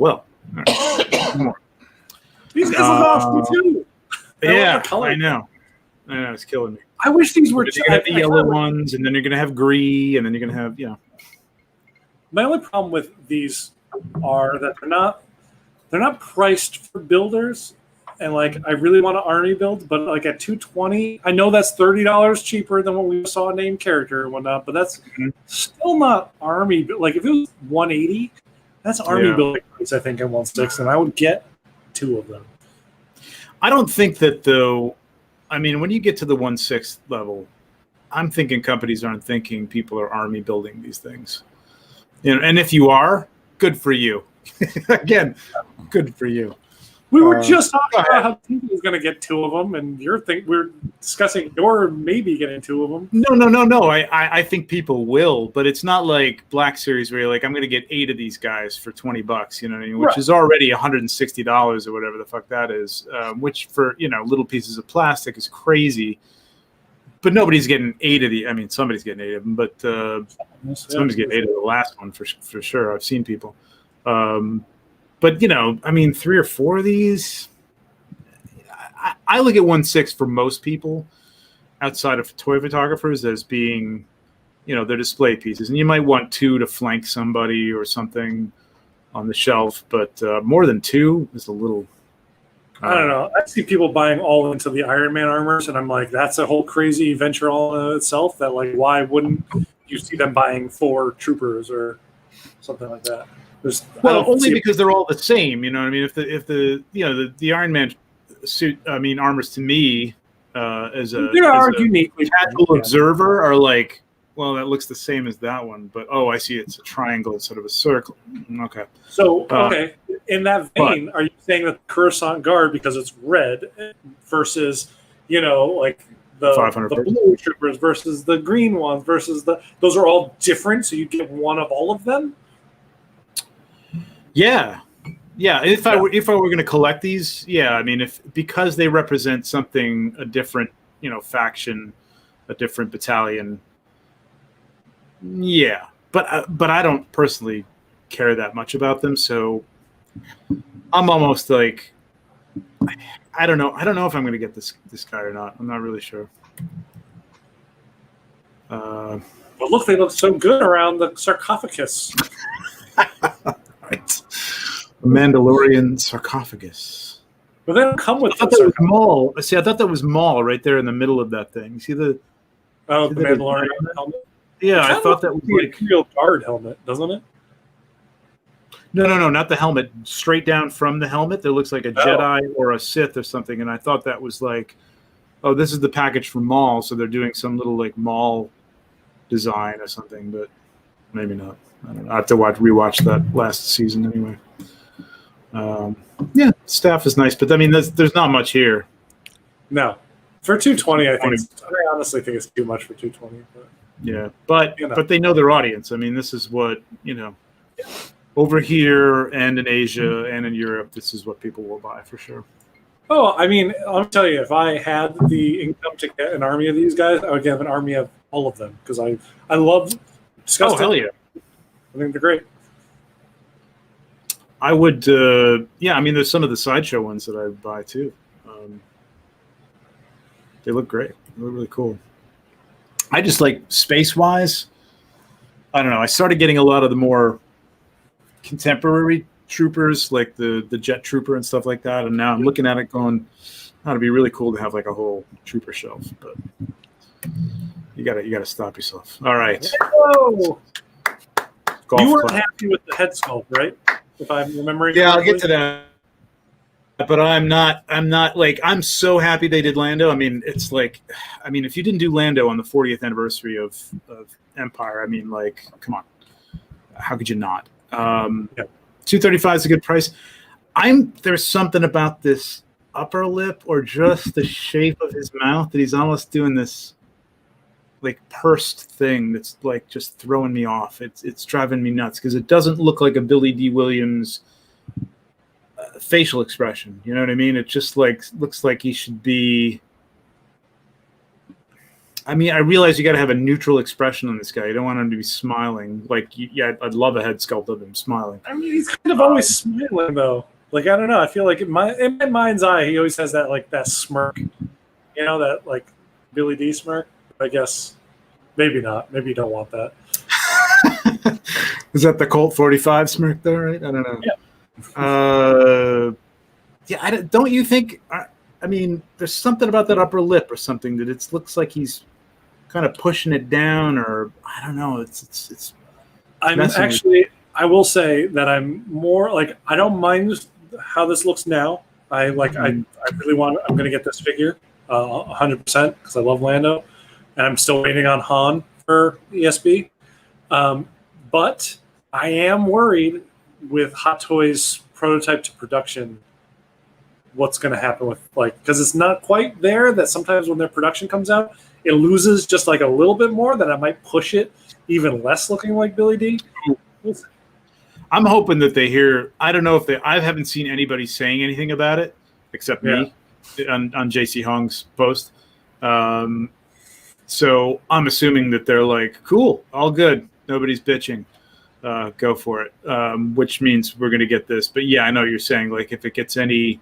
right. More. These guys look awesome too. Yeah, I know. It's killing me. I wish these were. You're gonna have the yellow ones, and then you're gonna have gray, and then you're gonna have My only problem with these are that they're not priced for builders, and like I really want an army build, but like at $220, I know that's $30 cheaper than what we saw named character and whatnot, but that's still not army. Like if it was $180, that's army building price, I think, in 1/6, and I would get two of them. I don't think that though. I mean, when you get to the 1/6 level, I'm thinking companies aren't thinking people are army building these things. And if you are, good for you. Again, good for you. We were just talking about how TV is going to get two of them, and we're discussing you're maybe getting two of them. No. I think people will, but it's not like Black Series where you're like, I'm going to get 8 of these guys for $20. You know what I mean? Which is already $160 or whatever the fuck that is. Which for little pieces of plastic is crazy. But nobody's getting 8 of the. I mean, somebody's getting 8 of them, but somebody's getting 8 of the last one for sure. I've seen people. But I mean, 3 or 4 of these. I look at 1/6 for most people, outside of toy photographers, as being, they're display pieces, and you might want 2 to flank somebody or something on the shelf. But more than 2 is a little I don't know. I see people buying all into the Iron Man armors, and I'm like, that's a whole crazy venture all in itself. That like, why wouldn't you see them buying 4 troopers or something like that? Only because they're all the same. You know what I mean? If the Iron Man suit, armors to me as a uniquely casual observer are like, well, that looks the same as that one, but I see it's a triangle instead of a circle. Okay. So in that vein, are you saying that the Coruscant Guard, because it's red, versus like the blue troopers versus the green ones versus those are all different, so you get one of all of them? Yeah. If I were going to collect these, because they represent something, a different faction, a different battalion. Yeah, but I don't personally care that much about them, so I'm almost like, I don't know if I'm going to get this guy or not. I'm not really sure. But look, they look so good around the sarcophagus. Right. The Mandalorian sarcophagus. But they don't come with. I thought that was Maul. See, I thought that was Maul right there in the middle of that thing. You see the Mandalorian helmet. Yeah, I thought that was like a real guard helmet, doesn't it? No, not the helmet. Straight down from the helmet, there looks like a Jedi or a Sith or something, and I thought that was like, this is the package from Maul, so they're doing some little like Maul design or something, but maybe not. I don't know. I have to rewatch that last season anyway. Staff is nice, but there's not much here. No, for 220, I honestly think it's too much for 220. But. Yeah, but they know their audience. This is what over here and in Asia and in Europe, this is what people will buy for sure. Oh, I'll tell you, if I had the income to get an army of these guys, I would get an army of all of them because I love Disgusting. Oh, hell yeah. I think they're great. I would, there's some of the sideshow ones that I would buy too. They look great. They look really cool. I just like space-wise, I don't know. I started getting a lot of the more contemporary troopers, like the jet trooper and stuff like that. And now I'm looking at it going, it'd be really cool to have like a whole trooper shelf. But you gotta stop yourself. All right. Whoa. You weren't clap. happy with the head sculpt, right? If I'm remembering. Yeah, correctly. I'll get to that. But I'm not like, I'm so happy they did Lando. It's like, if you didn't do Lando on the 40th anniversary of Empire, like, come on, how could you not? $235 is a good price. There's something about this upper lip or just the shape of his mouth that he's almost doing this like pursed thing that's like just throwing me off. It's driving me nuts because it doesn't look like a Billy D. Williams facial expression. You know what I mean? It just like looks like he should be. I realize you got to have a neutral expression on this guy. You don't want him to be smiling. Like, I'd love a head sculpt of him smiling. He's kind of always smiling though. Like, I don't know. I feel like in my mind's eye, he always has that like that smirk. You know, that like Billy D smirk. I guess maybe not. Maybe you don't want that. Is that the Colt 45 smirk there? Right? I don't know. Yeah. Don't you think? There's something about that upper lip or something that it looks like he's kind of pushing it down, or I don't know. It's. I will say that I'm more like, I don't mind how this looks now. I really want. I'm going to get this figure 100% because I love Lando, and I'm still waiting on Han for ESB. But I am worried with Hot Toys prototype to production. What's going to happen with because it's not quite there. That sometimes when their production comes out, it loses just like a little bit more. That I might push it even less looking like Billy D. I'm hoping that they hear. I don't know if I haven't seen anybody saying anything about it except me on JC Hong's post. So I'm assuming that they're like, cool, all good, nobody's bitching. Go for it. Which means we're going to get this. But yeah, I know what you're saying. Like if it gets any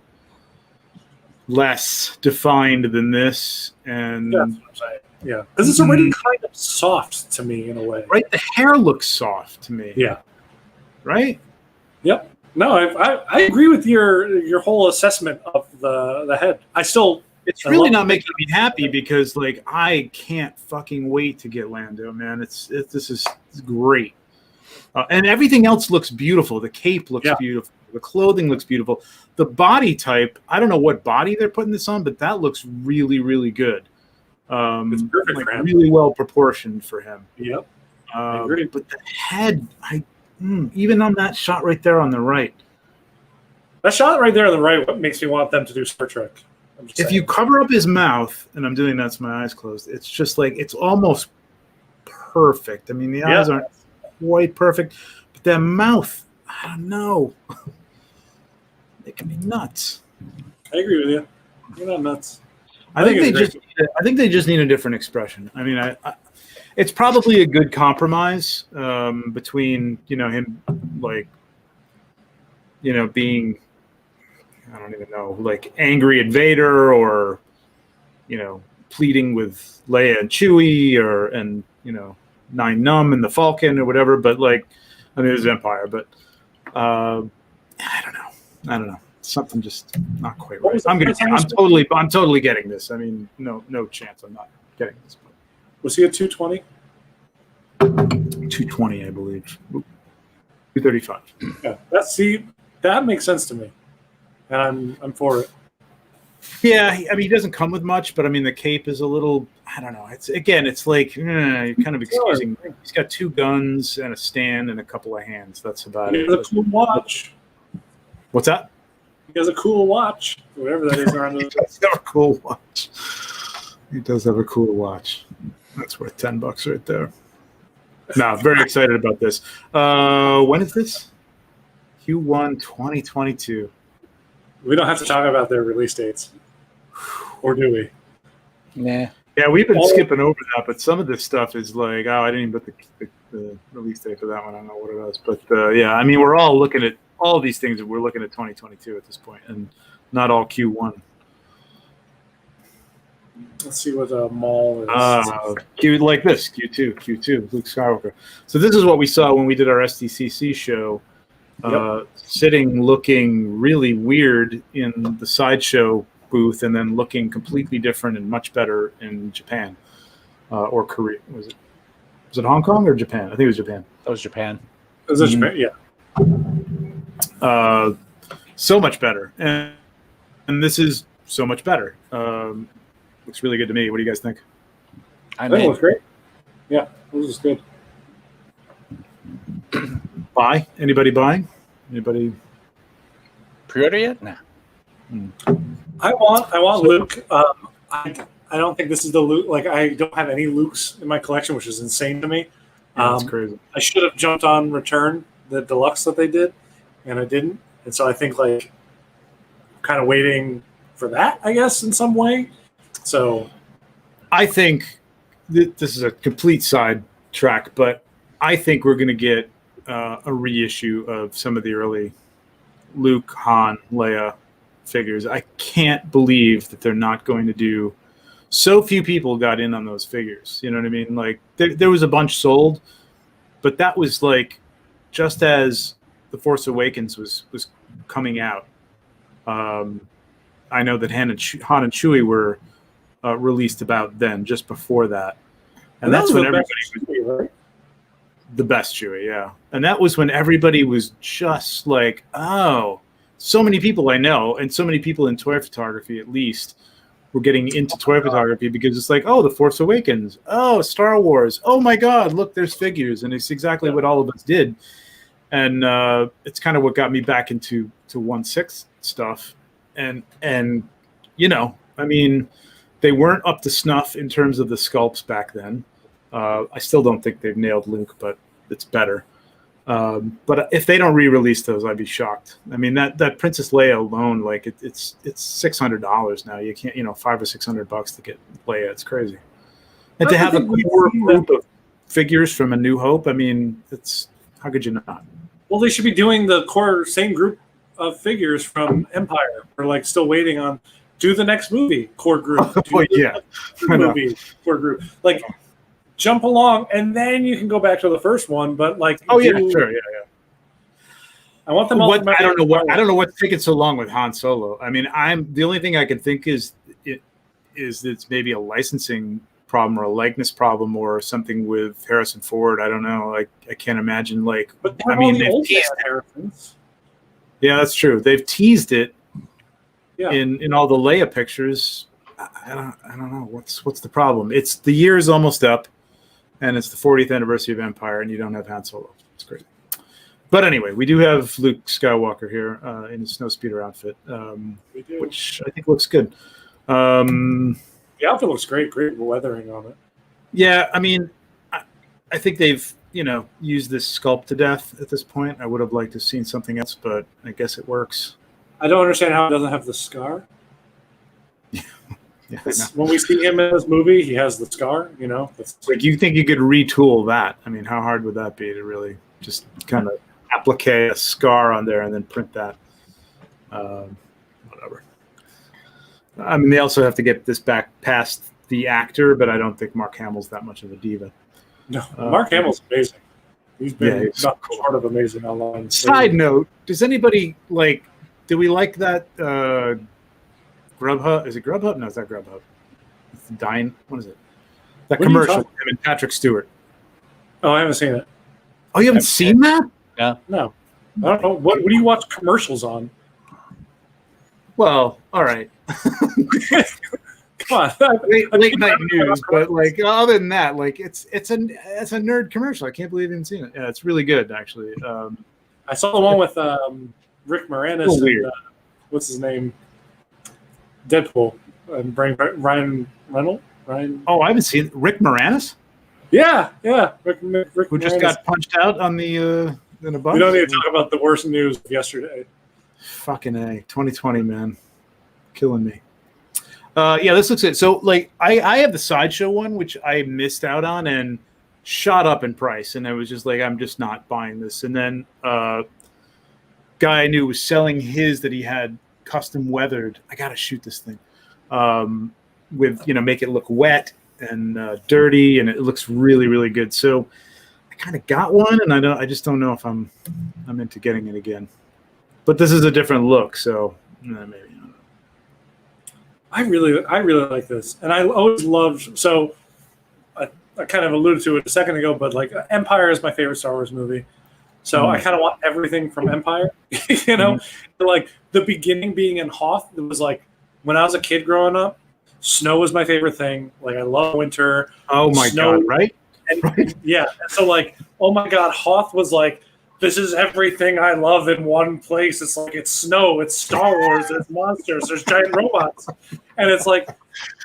less defined than this, and that's what I'm saying. Yeah, because it's already kind of soft to me in a way. Right, the hair looks soft to me. Yeah. Right. Yep. No, I agree with your whole assessment of the head. It's really not making me happy because like I can't fucking wait to get Lando, man. This is great, and everything else looks beautiful. The cape looks beautiful. The clothing looks beautiful. The body type, I don't know what body they're putting this on, but that looks really, really good. It's perfect for him. Really well proportioned for him. Yep. I agree. But the head, even on that shot right there on the right. That shot right there on the right, what makes me want them to do Star Trek. If you cover up his mouth, and I'm doing that with my eyes closed, it's just like, it's almost perfect. I mean, the eyes aren't quite perfect, but that mouth, I don't know. It can be nuts. I agree with you. You're not nuts. I think they just need a different expression. I mean, it's probably a good compromise between him being, I don't even know, like angry at Vader or pleading with Leia and Chewie and Nine Numb and the Falcon or whatever. But like, I mean, it was Empire, but I don't know. Something just not quite right. I'm totally getting this. I mean, no chance I'm not getting this. Was he at 220? 220, I believe. 235. Yeah, that makes sense to me, and I'm for it. Yeah, I mean, he doesn't come with much, but I mean, the cape is a little. I don't know. It's like you're kind of excusing. He's got 2 guns and a stand and a couple of hands. That's about it. He has a cool watch. What's that? He has a cool watch, whatever that is around. He does have a cool watch. He does have a cool watch. That's worth $10 right there. No, very excited about this. When is this? Q1 2022. We don't have to talk about their release dates, or do we? Nah. Yeah, we've been skipping over that, but some of this stuff is like, I didn't even put the release date for that one. I don't know what it is, but yeah, I mean, we're all looking at all these things. We're looking at 2022 at this point, and not all Q1. Let's see what Maul is. Like this, Q2, Luke Skywalker. So this is what we saw when we did our SDCC show, sitting looking really weird in the sideshow booth, and then looking completely different and much better in Japan or Korea. Was it Hong Kong or Japan? I think it was Japan. That was Japan. It was Japan, yeah. So much better, and this is so much better. Looks really good to me. What do you guys think? I think it looks great. Yeah, this is good. Buy? Anybody buying? Anybody pre-order yet? Nah. I want Luke. I don't think this is the Luke. Like, I don't have any Lukes in my collection, which is insane to me. That's crazy. I should have jumped on Return, the deluxe that they did, and I didn't. And so I think like kind of waiting for that, I guess, in some way. So I think this is a complete side track, but I think we're going to get a reissue of some of the early Luke, Han, Leia figures. I can't believe that they're not going to do. So few people got in on those figures. You know what I mean? Like there was a bunch sold, but that was like just as The Force Awakens was coming out. I know that Han and Chewie were released about then, just before that, and that's when everybody was the best Chewie, yeah. And that was when everybody was just like, oh, so many people I know, and so many people in toy photography at least, were getting into toy photography because it's like, oh, The Force Awakens, oh, Star Wars, oh my God, look, there's figures, and it's exactly what all of us did, and it's kind of what got me back into 1/6 stuff, and I mean, they weren't up to snuff in terms of the sculpts back then. I still don't think they've nailed Luke, but it's better. But if they don't re-release those, I'd be shocked. I mean, that Princess Leia alone, like it's $600 now. You can't, $500 or $600 to get Leia. It's crazy. And to have a core group of figures from A New Hope, I mean, how could you not? Well, they should be doing the core same group of figures from Empire. We're like still waiting on. Do the next movie, core group. Movie, core group. Like, jump along, and then you can go back to the first one. But like, sure, yeah. I want them all. I don't know what's taking so long with Han Solo. I mean, the only thing I can think is it's maybe a licensing problem or a likeness problem or something with Harrison Ford. I don't know. Like, I can't imagine. Like, but I mean, the old Harrisons. Yeah, that's true. They've teased it. Yeah. In all the Leia pictures. I don't know what's the problem. It's the year is almost up, and it's the 40th anniversary of Empire, and you don't have Han Solo. It's crazy. But anyway, we do have Luke Skywalker here in his snowspeeder outfit, which I think looks good. The outfit looks great. Great weathering on it. Yeah, I mean, I think they've used this sculpt to death at this point. I would have liked to have seen something else, but I guess it works. I don't understand how it doesn't have the scar. Yeah, when we see him in this movie, he has the scar. Like, you think you could retool that? I mean, how hard would that be to really just kind of applique a scar on there and then print that? Whatever. I mean, they also have to get this back past the actor, but I don't think Mark Hamill's that much of a diva. No, Mark Hamill's amazing. He's been not part of amazing online. Side note: does anybody like? Do we like that? Grubhub? Is it Grubhub? No, it's not Grubhub. It's Dine. What is it? That commercial with him and Patrick Stewart. Oh, I haven't seen it. Oh, you haven't seen that? Yeah. No. I don't know. What do you watch commercials on? Well, all right. Come on. Late night news, but like other than that, like it's a nerd commercial. I can't believe you haven't seen it. Yeah, it's really good actually. I saw the one with Rick Moranis and what's his name? Deadpool and Ryan Reynolds. Oh, I haven't seen Rick Moranis. Yeah. Rick who just got punched out on the in a bus. We don't need to talk about the worst news of yesterday. Fucking A, 2020, man, killing me. Yeah, this looks good. So, like, I have the Sideshow one, which I missed out on and shot up in price, and I was just like, I'm just not buying this. And then guy I knew was selling his that he had custom weathered. I gotta shoot this thing with make it look wet and dirty, and it looks really, really good. So I kind of got one, and I just don't know if I'm into getting it again. But this is a different look, so maybe. I really like this, and I always loved. So I kind of alluded to it a second ago, but like Empire is my favorite Star Wars movie. So I kind of want everything from Empire, like the beginning being in Hoth. It was like when I was a kid growing up, snow was my favorite thing. Like, I love winter. Oh my God, right? And, yeah. So like, oh my God, Hoth was like, this is everything I love in one place. It's like, it's snow, it's Star Wars, it's monsters, there's giant robots. And it's like,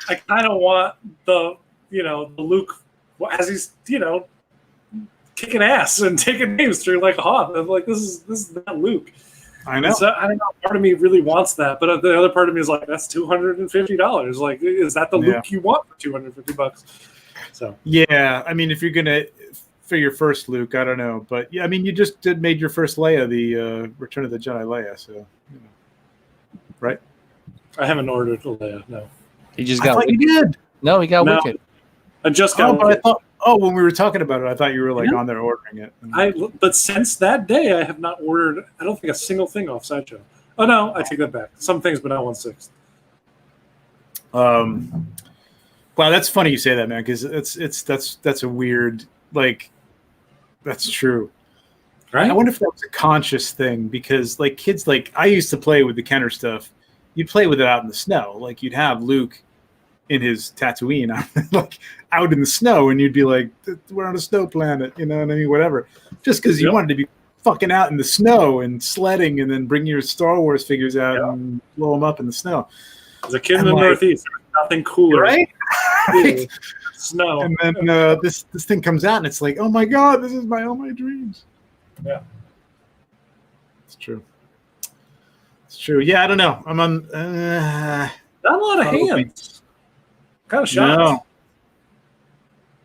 I kind of want the Luke as he's, kicking ass and taking names through like Hoth. I'm like, this is not Luke. I know. So, I don't know. Part of me really wants that, but the other part of me is like, that's $250. Like, is that the Luke you want for $250? So yeah, I mean, if you're gonna for your first Luke, I don't know, but yeah, I mean, you just made your first Leia, the Return of the Jedi Leia, so right? I haven't ordered a Leia. No, he just got. I thought you did. No, he got Wicked. I just got. But I thought. Oh, when we were talking about it, I thought you were like on there ordering it. But since that day, I have not ordered. I don't think a single thing off Sideshow. Oh no, I take that back. Some things, but not 1/6. Wow, that's funny you say that, man, because that's a weird, like, that's true. Right? I wonder if that was a conscious thing, because like kids, like I used to play with the Kenner stuff. You'd play with it out in the snow, like you'd have Luke in his Tatooine, like out in the snow, and you'd be like, "We're on a snow planet," you know what I mean? Whatever, just because you wanted to be fucking out in the snow and sledding, and then bring your Star Wars figures out and blow them up in the snow. As a kid in the Northeast, there was nothing cooler, right? Right. Snow, and then this thing comes out, and it's like, oh my God, this is all my dreams. Yeah, it's true. It's true. Yeah, I don't know. I'm on. Not a lot of hands. Kind of shocked. No.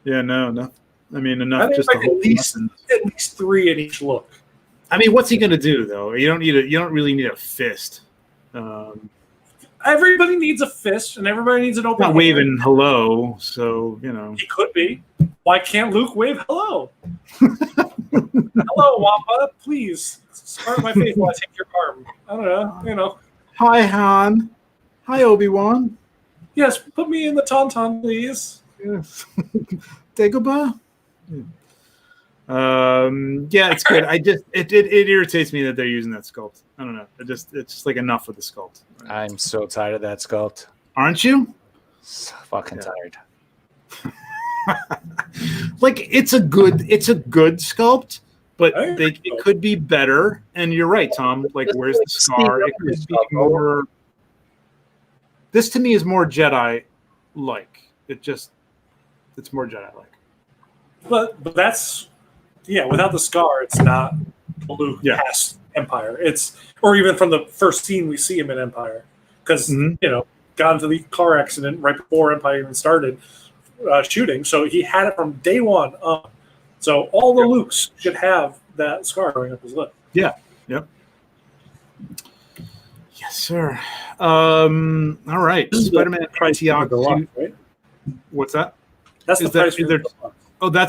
Yeah, no. I mean, enough just like at least 3 in each look. I mean, what's he going to do though? You don't really need a fist. Everybody needs a fist, and everybody needs an open. Not waving hello, so he could be. Why can't Luke wave hello? Hello, Wampa. Please start my face while I take your arm. I don't know. You know. Hi, Han. Hi, Obi-Wan. Yes, put me in the tauntaun, please. Yes. Dagobah? Yeah, it's good. It irritates me that they're using that sculpt. I don't know. It's just like enough with the sculpt. I'm so tired of that sculpt. Aren't you? So fucking tired. Like it's a good sculpt, but it could be better. And you're right, Tom. Like, where's the scar? It could be more. This to me is more Jedi-like. It's more Jedi-like. But that's without the scar, it's not Luke past Empire. Or even from the first scene we see him in Empire, because got into the car accident right before Empire even started shooting, so he had it from day one. So all the Lukes should have that scar going up his lip. Yeah. Yep. Yes, sir. All right. Spider-Man ANTI-OCK. Right? What's that? That's the price.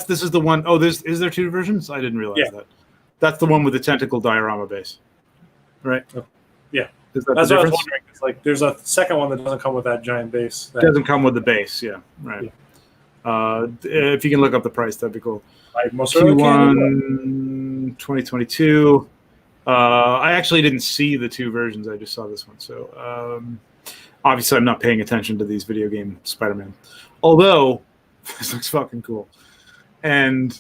This is the one. Oh, is there two versions? I didn't realize that. That's the one with the tentacle diorama base, right? Yeah, that's what I was wondering. It's like there's a second one that doesn't come with that giant base. It doesn't come with the base. Yeah, right. Yeah. If you can look up the price, that'd be cool. Q1 2022. I actually didn't see the two versions. I just saw this one. So obviously, I'm not paying attention to these video game Spider-Man. Although this looks fucking cool, and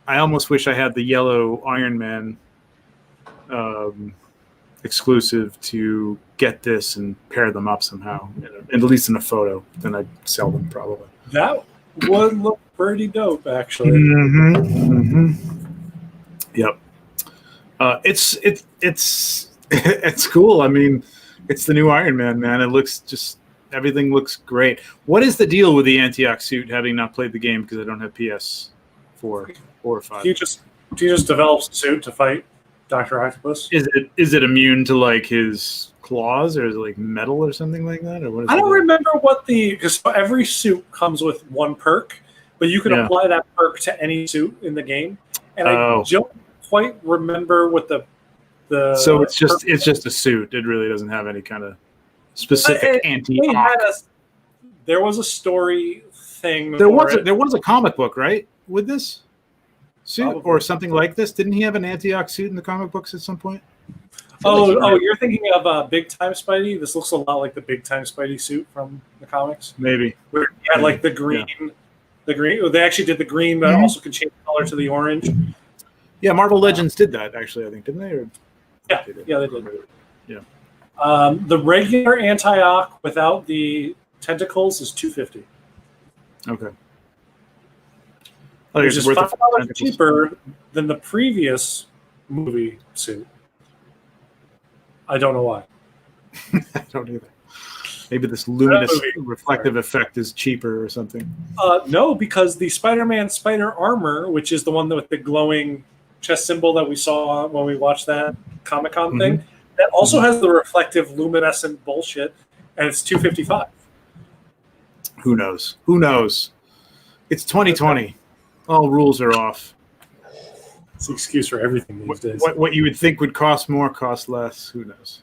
I almost wish I had the yellow Iron Man exclusive to get this and pair them up somehow, at least in a photo. Then I'd sell them probably. That would look pretty dope, actually. Yep. It's it's cool. I mean, it's the new Iron Man, man. It looks everything looks great. What is the deal with the ANTI-OCK suit? Having not played the game because I don't have PS4 or 5. He just develops a suit to fight Dr. Octopus. Is it immune to like his claws, or is it like metal or something like that? Or what is I don't remember because every suit comes with one perk, but you can apply that perk to any suit in the game. And I don't quite remember what the So it's just a suit. It really doesn't have any kind of specific ANTI-OCK. There was a story thing. There was a comic book, right, with this suit or something like this. Didn't he have an ANTI-OCK suit in the comic books at some point? You're thinking of Big Time Spidey. This looks a lot like the Big Time Spidey suit from the comics. Maybe. Where he had like the green. The green. They actually did the green, but also could change the color to the orange. Yeah, Marvel Legends did that actually. I think, didn't they? They did. Yeah. The regular ANTI-OCK without the tentacles is $250. Okay. Which is $5 cheaper than the previous movie suit. I don't know why. I don't either. Maybe this luminous reflective effect is cheaper or something. No, because the Spider-Man spider armor, which is the one with the glowing chest symbol that we saw when we watched that Comic-Con thing, that also has the reflective luminescent bullshit, and it's $255. Who knows? Who knows? It's 2020. All rules are off. It's an excuse for everything these days. What you would think would cost more, cost less. Who knows?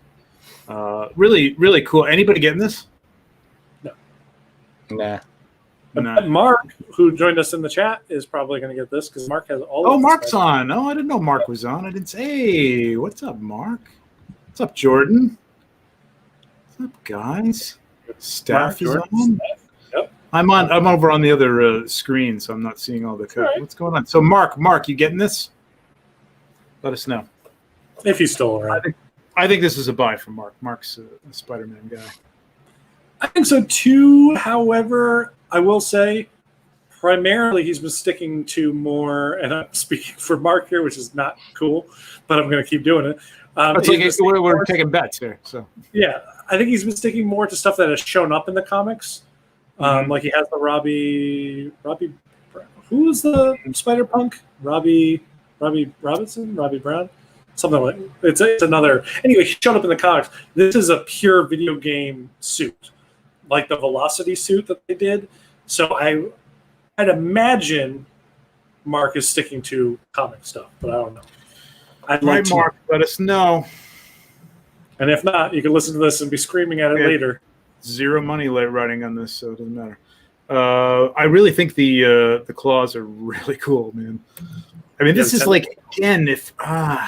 Really, really cool. Anybody getting this? No. Nah. Mark, who joined us in the chat, is probably going to get this because Mark has all. Oh, Mark's on. Oh, I didn't know Mark was on. I didn't say. Hey, what's up, Mark? What's up, Jordan? What's up, guys? Staff is on. Yep. I'm over on the other screen, so I'm not seeing all the code. Right. What's going on? So, Mark, you getting this? Let us know if he's still around. I think this is a buy for Mark. Mark's a Spider-Man guy. I think so too. However, I will say, primarily he's been sticking to more, and I'm speaking for Mark here, which is not cool, but I'm going to keep doing it. We're taking bets here. So yeah, I think he's been sticking more to stuff that has shown up in the comics. Like he has the Robbie. Who's the Spider Punk? Robbie Robinson? Robbie Brown? Something like it's another. Anyway, he showed up in the comics. This is a pure video game suit, like the Velocity suit that they did. So I'd imagine Mark is sticking to comic stuff, but I don't know. I'd Right, like to. Mark, let us know. And if not, you can listen to this and be screaming at it later. Zero money writing on this, so it doesn't matter. I really think the claws are really cool, man. I mean, this is like, again, if I'm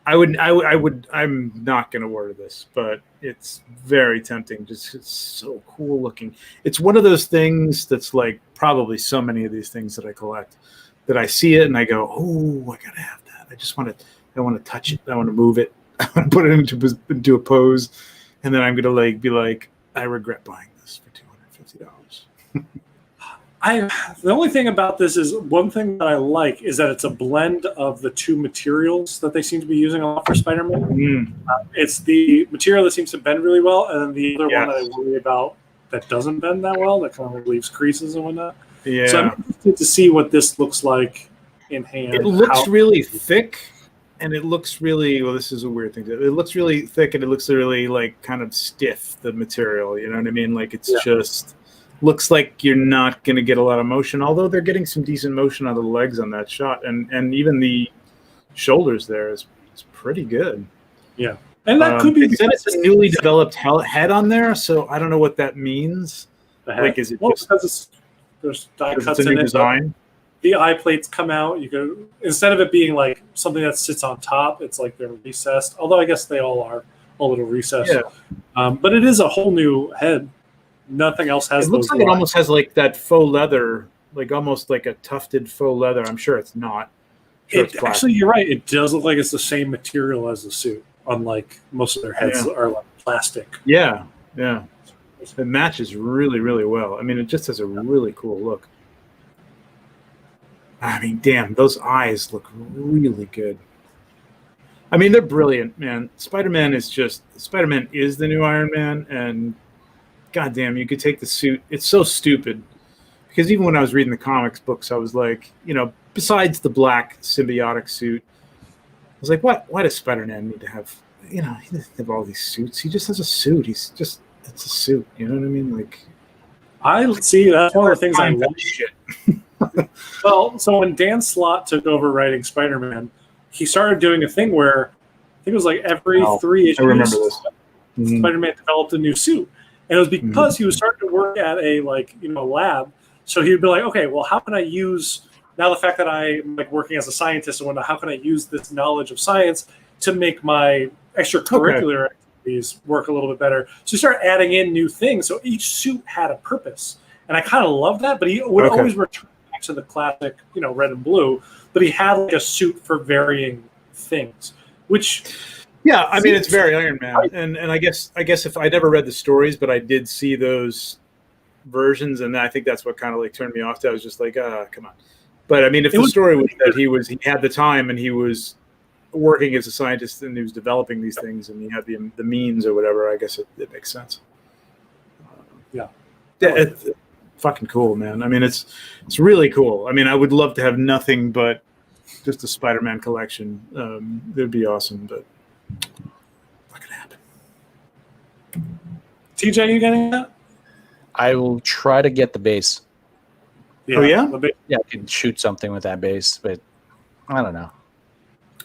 not going to order this, but it's very tempting. Just it's so cool looking. It's one of those things that's like probably so many of these things that I collect that I see it and I go, oh, I gotta have that. I want to touch it. I want to move it. I want to put it into a pose, and then I'm gonna be like, I regret buying this for $250. The only thing about this is one thing that I like is that it's a blend of the two materials that they seem to be using a lot for Spider-Man. It's the material that seems to bend really well, and then the other one that I worry about that doesn't bend that well, that kind of leaves creases and whatnot. Yeah. So I'm interested to see what this looks like in hand. It looks really thick, and it looks really, well, this is a weird thing. It looks really thick, and it looks really like kind of stiff, the material. You know what I mean? Like it's just... looks like you're not going to get a lot of motion, although they're getting some decent motion on the legs on that shot, and even the shoulders there is pretty good. Yeah, and that could be. It said it's a newly developed head on there, so I don't know what that means. Like, is it just because there's die cuts in it? Design? The eye plates come out. You go instead of it being like something that sits on top, it's like they're recessed. Although I guess they all are a little recessed. Yeah. But it is a whole new head. Nothing else has. It looks like it almost has like that faux leather, like almost like a tufted faux leather. I'm sure it's not. Actually, you're right. It does look like it's the same material as the suit, unlike most of their heads are like plastic. Yeah, yeah. It matches really, really well. I mean, it just has a really cool look. I mean, damn, those eyes look really good. I mean, they're brilliant, man. Spider-Man is the new Iron Man, and God damn, you could take the suit. It's so stupid because even when I was reading the comics books, I was like, you know, besides the black symbiotic suit, I was like, why does Spider-Man need to have, you know, he doesn't have all these suits. He just has a suit. It's a suit. You know what I mean? Like, I see. That's one of the things I love. Well, so when Dan Slott took over writing Spider-Man, he started doing a thing where I think it was like every 3 issues, I remember this. Spider-Man developed a new suit. And it was because he was starting to work at a lab. So he'd be like, okay, well, how can I use now the fact that I'm like working as a scientist and whatnot? How can I use this knowledge of science to make my extracurricular activities work a little bit better? So he started adding in new things. So each suit had a purpose, and I kind of love that. But he would always return back to the classic, red and blue. But he had like a suit for varying things, which. Yeah, I mean, it's very Iron Man, and I guess if I never read the stories, but I did see those versions, and I think that's what kind of like turned me off. I was just like, come on. But I mean, if the story was that he had the time and he was working as a scientist and he was developing these things and he had the means or whatever, I guess it makes sense. It's fucking cool, man. I mean, it's really cool. I mean, I would love to have nothing but just a Spider-Man collection. It'd be awesome, but. Not gonna happen. TJ, you getting that? I will try to get the base. Yeah. Oh yeah? Yeah, I can shoot something with that base, but I don't know.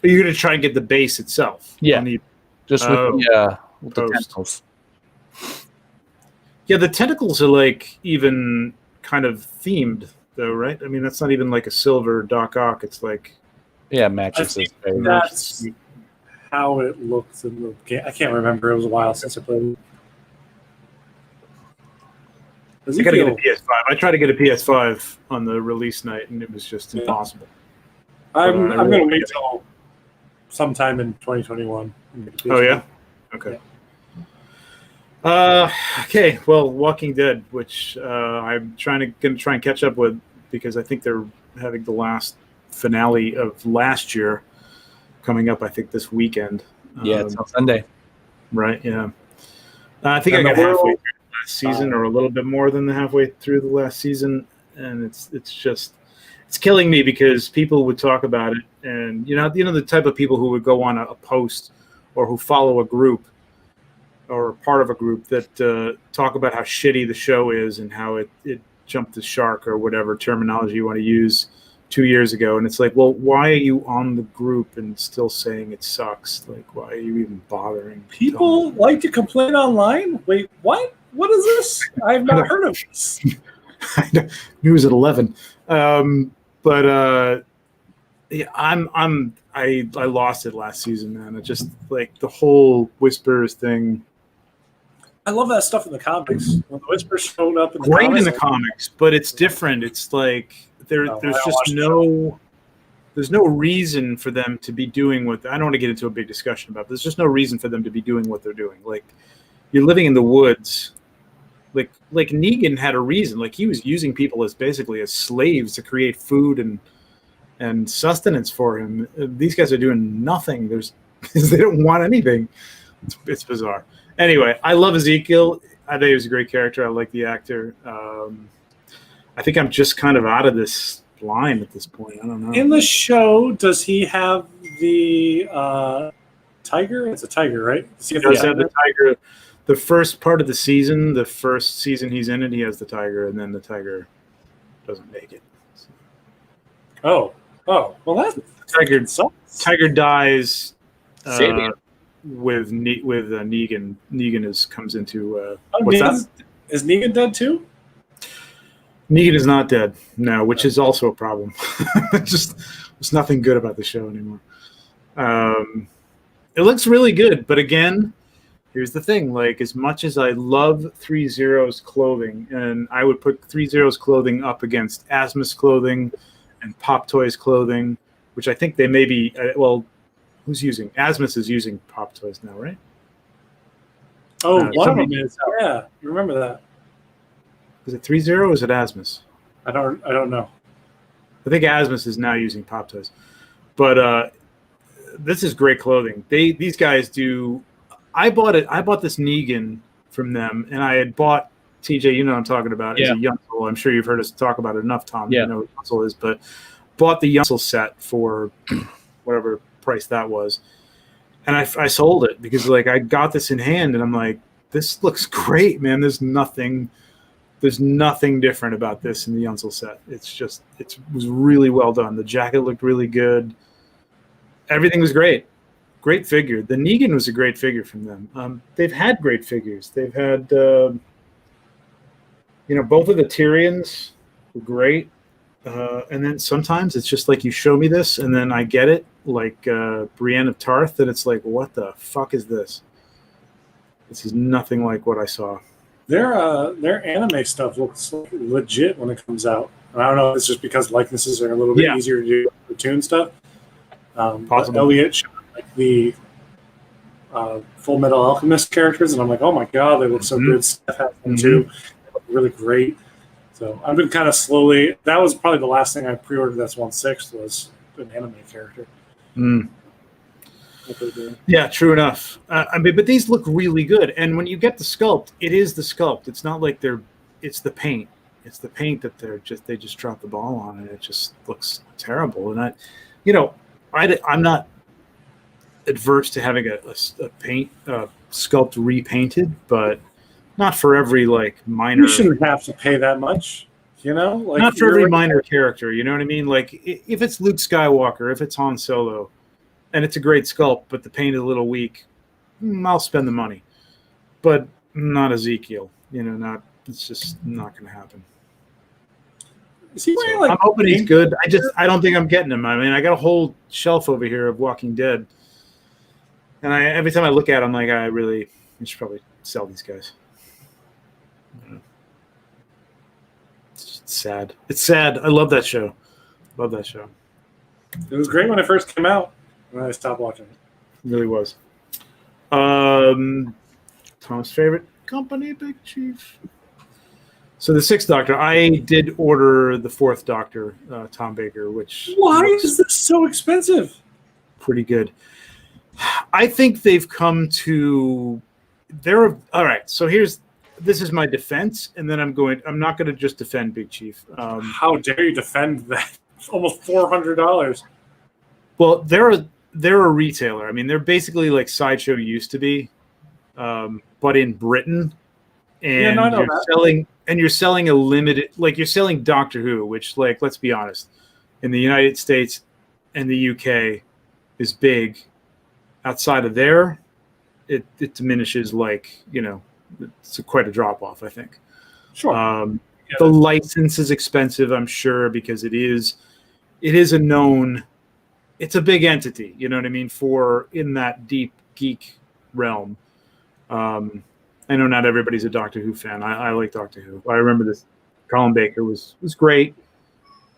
Are you gonna try and get the base itself? Yeah. Just with the tentacles. Yeah, the tentacles are like even kind of themed though, right? I mean, that's not even like a silver Doc Ock. It's like matches. That's how it looks in the game. I can't remember. It was a while since I played. I gotta get a PS5. I tried to get a PS5 on the release night, and it was just impossible. I'm gonna wait till sometime in 2021. Oh yeah. Okay. Okay. Well, Walking Dead, which I'm gonna try and catch up with because I think they're having the last finale of last year coming up, I think, this weekend. Yeah, it's on Sunday. Right, yeah. I think I got halfway through the last season or a little bit more than the halfway through the last season, and it's killing me because people would talk about it, and you know the type of people who would go on a post or who follow a group or part of a group that talk about how shitty the show is and how it jumped the shark or whatever terminology you want to use 2 years ago. And it's like, well, why are you on the group and still saying it sucks? Like, why are you even bothering? People like to complain online. Wait, what? What is this? I have not heard of this. News at 11. Yeah, I lost it last season, man. It just like the whole Whispers thing. I love that stuff in the comics. When the Whispers showed up in the Great comics, in the comics, but it's different. It's like there's just no reason for them to be doing what I don't want to get into a big discussion about. There's just no reason for them to be doing what they're doing. Like you're living in the woods. Like Negan had a reason. Like he was using people as basically as slaves to create food and sustenance for him. These guys are doing nothing. They don't want anything. It's bizarre. Anyway, I love Ezekiel. I think he was a great character. I like the actor. I think I'm just kind of out of this line at this point. I don't know. In the show, does he have the tiger? It's a tiger, right? Does he have the tiger? The first part of the season, the first season he's in it, he has the tiger, and then the tiger doesn't make it. So. Oh, well, that tiger dies with Negan. Negan comes into what's that? Is Negan dead too? Negan is not dead, no, which is also a problem. There's nothing good about the show anymore. It looks really good, but again, here's the thing. Like, as much as I love 3-Zero's clothing, and I would put 3-Zero's clothing up against Asmus clothing and Pop Toys clothing, which I think they may be, who's using? Asmus is using Pop Toys now, right? Oh, one of them is. Yeah, you remember that. Is it 3-0 or is it Asmus? I don't know. I think Asmus is now using Pop Toys. But this is great clothing. These guys do. I bought this Negan from them, and I had bought TJ. You know what I'm talking about. It's a Yunsel. I'm sure you've heard us talk about it enough, Tom. Yeah. You know what Yunsel is, but bought the Yunsel set for whatever price that was, and I sold it because like I got this in hand, and I'm like, this looks great, man. There's nothing different about this in the Yunsel set. It was really well done. The jacket looked really good. Everything was great. Great figure. The Negan was a great figure from them. They've had great figures. They've had, both of the Tyrians were great. And then sometimes it's just like you show me this and then I get it, like Brienne of Tarth, and it's like, what the fuck is this? This is nothing like what I saw. Their anime stuff looks legit when it comes out. And I don't know if it's just because likenesses are a little bit easier to do cartoon stuff. Possible. Elliot showed like the Full Metal Alchemist characters, and I'm like, oh my god, they look so good. Steph has them too. They look really great. So I've been kind of slowly. That was probably the last thing I pre-ordered. That's 1/6 was an anime character. Yeah, true enough. But these look really good. And when you get the sculpt, it is the sculpt. It's not like it's the paint. It's the paint that they just dropped the ball on, and it just looks terrible. And I'm not adverse to having a paint sculpt repainted, but not for every minor. You shouldn't have to pay that much. Not for every minor character. You know what I mean? Like if it's Luke Skywalker, if it's Han Solo, and it's a great sculpt, but the paint is a little weak, I'll spend the money. But not Ezekiel. It's just not going to happen. Is he wearing, I'm hoping he's good. I don't think I'm getting him. I mean, I got a whole shelf over here of Walking Dead, and every time I look at him, I should probably sell these guys. It's sad. It's sad. I love that show. It was great when it first came out. And I stopped watching it. It really was. Tom's favorite company, Big Chief. So the 6th Doctor, I did order the 4th Doctor, Tom Baker, which... Why is this so expensive? Pretty good. I think they've come to... All right, so this is my defense, and then I'm not going to just defend Big Chief. How dare you defend that? It's almost $400. Well, they're a retailer. I mean, they're basically like Sideshow used to be, but in Britain. and no, I know you're that. selling a limited, like you're selling Doctor Who, which, like, let's be honest, in the United States and the UK is big. Outside of there, it diminishes, like, it's quite a drop off, I think. Sure. The license is expensive, I'm sure, because it is a known, it's a big entity, you know what I mean, for in that deep geek realm. I know not everybody's a Doctor Who fan. I like Doctor Who. I remember this. Colin Baker was great.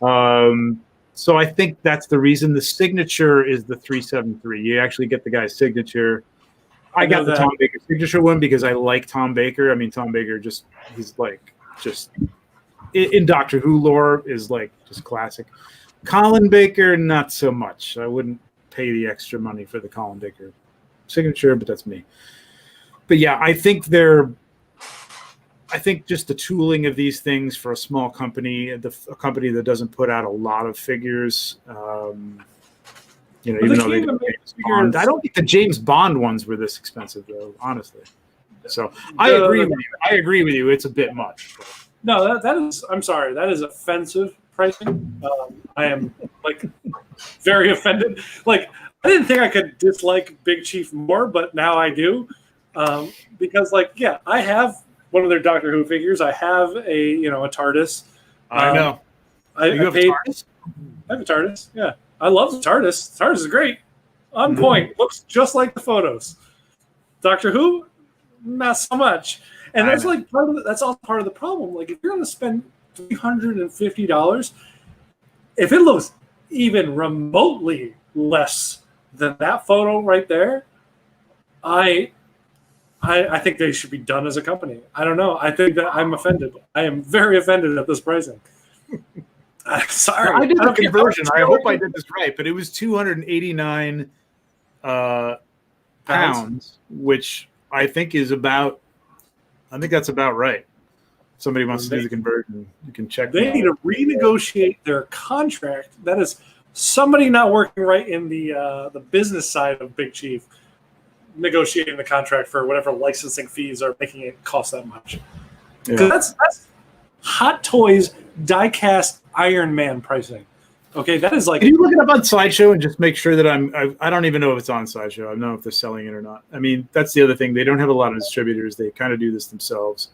So I think that's the reason. The signature is the 373. You actually get the guy's signature. I got the Tom Baker signature one because I like Tom Baker. I mean, Tom Baker he's like just in Doctor Who lore is like just classic. Colin Baker, not so much. I wouldn't pay the extra money for the Colin Baker signature, but that's me. But yeah, I think just the tooling of these things for a small company, a company that doesn't put out a lot of figures, even though they do James Bond. I don't think the James Bond ones were this expensive, though, honestly. So I agree with you. It's a bit much. No, that is. I'm sorry. That is offensive pricing. I am like very offended. Like, I didn't think I could dislike Big Chief more, but now I do. Because, like, yeah, I have one of their Doctor Who figures. I have a TARDIS. I know. You have a TARDIS? I have a TARDIS. Yeah, I love the TARDIS. TARDIS is great. On point. Looks just like the photos. Doctor Who, not so much. And that's like that's all part of the problem. Like, if you're going to spend $350, if it looks even remotely less than that photo right there, I think they should be done as a company. I don't know. I think that I'm offended. I am very offended at this pricing. I'm sorry. I did the conversion. I hope I did this right, but it was 289 pounds, which I think is about. I think that's about right. If somebody wants to do the conversion, you can check. They need to renegotiate their contract. That is somebody not working right in the business side of Big Chief. Negotiating the contract for whatever licensing fees are making it cost that much. Yeah. That's Hot Toys die-cast Iron Man pricing. Okay, that is like. Can you look it up on Sideshow and just make sure that I don't even know if it's on Sideshow. I don't know if they're selling it or not. I mean, that's the other thing. They don't have a lot of distributors. They kind of do this themselves.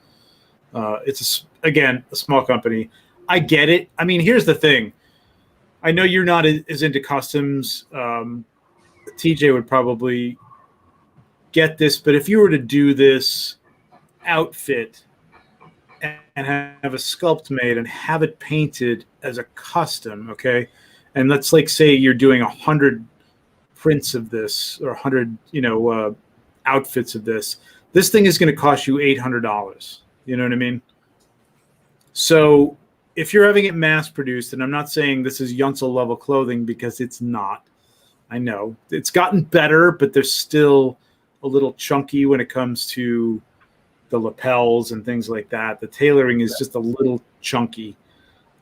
It's again a small company. I get it. I mean, here's the thing. I know you're not as into customs. TJ would probably get this, but if you were to do this outfit and have a sculpt made and have it painted as a custom, okay, and let's like say you're doing 100 prints of this or 100 outfits of this thing is going to cost you $800. You know what I mean? So if you're having it mass produced, and I'm not saying this is Yunsel level clothing because it's not, I know it's gotten better, but there's still a little chunky when it comes to the lapels and things like that. The tailoring is just a little chunky.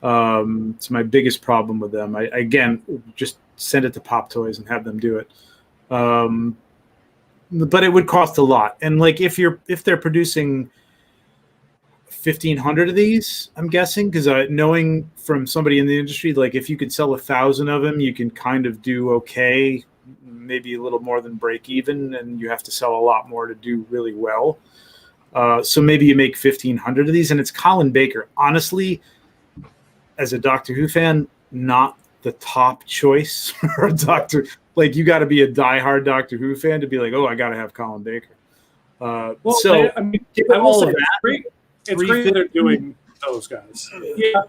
It's my biggest problem with them. I again, just send it to Pop Toys and have them do it. But it would cost a lot. And like if they're producing 1,500 of these, I'm guessing, because knowing from somebody in the industry, like if you could sell 1,000 of them, you can kind of do okay. Maybe a little more than break even, and you have to sell a lot more to do really well. So maybe you make 1,500 of these, and it's Colin Baker. Honestly, as a Doctor Who fan, not the top choice for a Doctor. Like, you got to be a diehard Doctor Who fan to be like, oh, I got to have Colin Baker. I will say it's great that they're doing those guys. Yeah,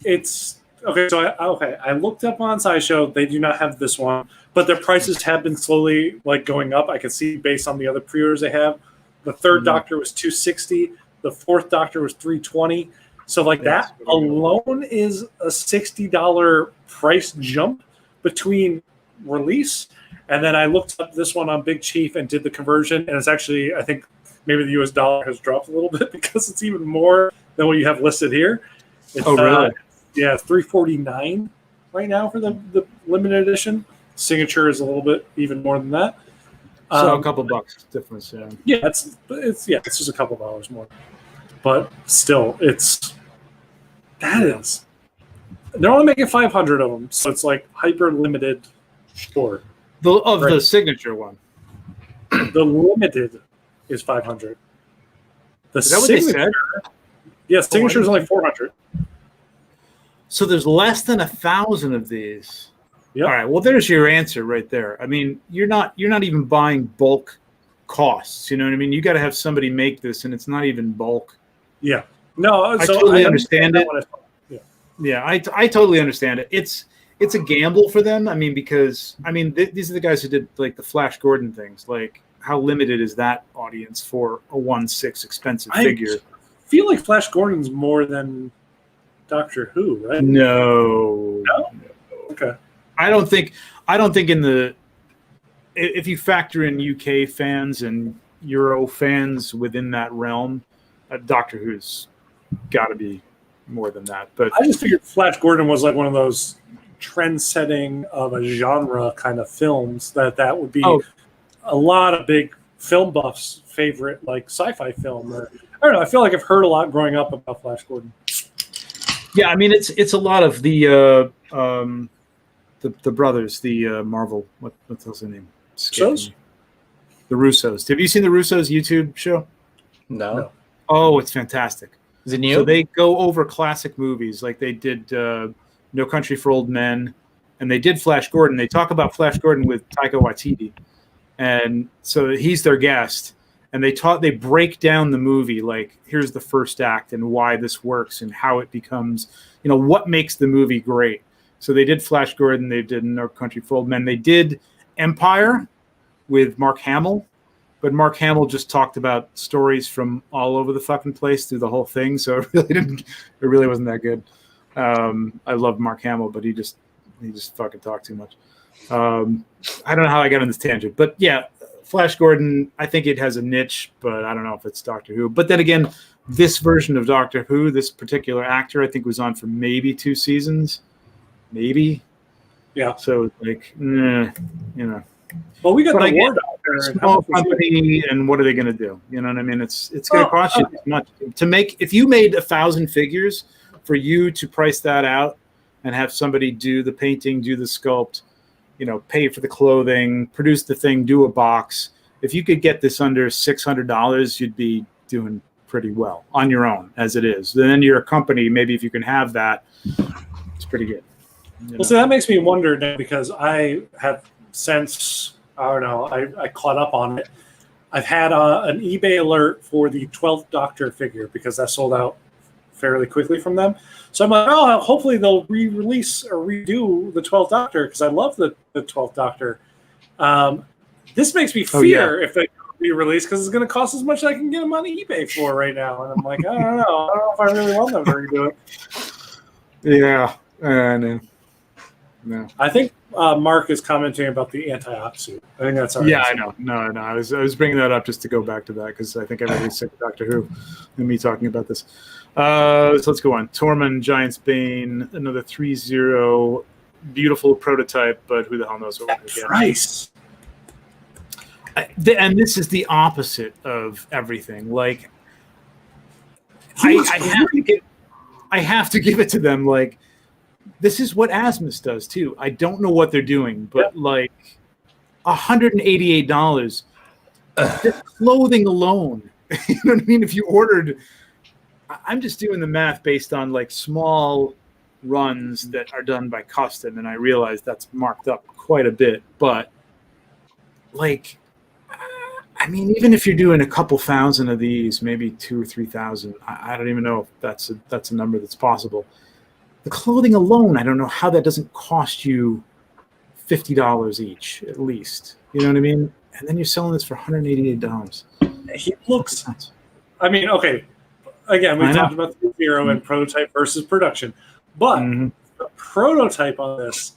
it's. Okay, so I looked up on SciShow. They do not have this one, but their prices have been slowly like going up. I can see based on the other pre-orders they have. The third Doctor was $260. The fourth Doctor was $320. So like that alone is a $60 price jump between release. And then I looked up this one on Big Chief and did the conversion, and it's actually, I think maybe the US dollar has dropped a little bit because it's even more than what you have listed here. It's, really? Yeah, $349 right now for the limited edition. Signature is a little bit even more than that. So a couple bucks difference, yeah. Yeah, it's just a couple dollars more, but still, they're only making 500 of them, so it's like hyper limited store. The signature one. The limited is 500. Is that what they said? Yeah, signature is only 400. So there's less than 1,000 of these. Yep. All right. Well, there's your answer right there. I mean, you're not even buying bulk costs. You know what I mean? You got to have somebody make this, and it's not even bulk. Yeah. No, I totally understand it. Yeah, I totally understand it. It's a gamble for them. I mean, because these are the guys who did like the Flash Gordon things. Like, how limited is that audience for a 1/6 expensive figure? I feel like Flash Gordon's more than Doctor Who, right? No. Okay. I don't think if you factor in UK fans and Euro fans within that realm, Doctor Who's got to be more than that. But I just figured Flash Gordon was like one of those trend-setting of a genre kind of films that would be a lot of big film buffs' favorite like sci-fi film. Or, I don't know. I feel like I've heard a lot growing up about Flash Gordon. Yeah, I mean it's a lot of the brothers, the Marvel. What's their name? Shows? The Russos. Have you seen the Russos YouTube show? No. Oh, it's fantastic. Is it new? So they go over classic movies, like they did No Country for Old Men, and they did Flash Gordon. They talk about Flash Gordon with Taika Waititi, and so he's their guest. And they break down the movie, like here's the first act and why this works and how it becomes, what makes the movie great. So they did Flash Gordon, they did No Country for Old Men, they did Empire with Mark Hamill, but Mark Hamill just talked about stories from all over the fucking place through the whole thing, so it really wasn't that good. I love Mark Hamill, but he just fucking talked too much. I don't know how I got on this tangent, but yeah, Flash Gordon, I think it has a niche, but I don't know if it's Doctor Who. But then again, this version of Doctor Who, this particular actor, I think was on for maybe 2 seasons. Maybe. Yeah. So like, Well, we got the War Doctor. Small company, and what are they going to do? You know what I mean? It's going to cost you as much to make. If you made 1,000 figures, for you to price that out and have somebody do the painting, do the sculpt, pay for the clothing, produce the thing, do a box. If you could get this under $600, you'd be doing pretty well on your own as it is. Then you're a company. Maybe if you can have that, it's pretty good. Well, so that makes me wonder now, because I have since, I don't know, I caught up on it. I've had an eBay alert for the 12th Doctor figure because that sold out fairly quickly from them. So I'm like, hopefully they'll re-release or redo the 12th Doctor, because I love the 12th Doctor. This makes me fear if they re-release, because it's going to cost as much as I can get them on eBay for right now. And I'm like, I don't know if I really want them to redo it. Yeah, I know. No. I think Mark is commenting about the anti-OCK suit. I think that's our answer. I know. No. I was bringing that up just to go back to that, because I think everybody's sick of Doctor Who and me talking about this. So let's go on. Tormund, Giant's Bane, another 3-0, beautiful prototype, but who the hell knows what we're going to get. Price. And this is the opposite of everything. Like, I have to give it to them. Like, this is what Asmus does too. I don't know what they're doing, but like $188, just clothing alone. You know what I mean? If you ordered, I'm just doing the math based on like small runs that are done by custom, and I realize that's marked up quite a bit. But like, I mean, even if you're doing a couple thousand of these, maybe 2,000 or 3,000, I don't even know if that's a number that's possible. The clothing alone, I don't know how that doesn't cost you $50 each, at least. You know what I mean? And then you're selling this for $188. He looks. I mean, okay. Again, we talked about the hero and prototype versus production, but the prototype on this,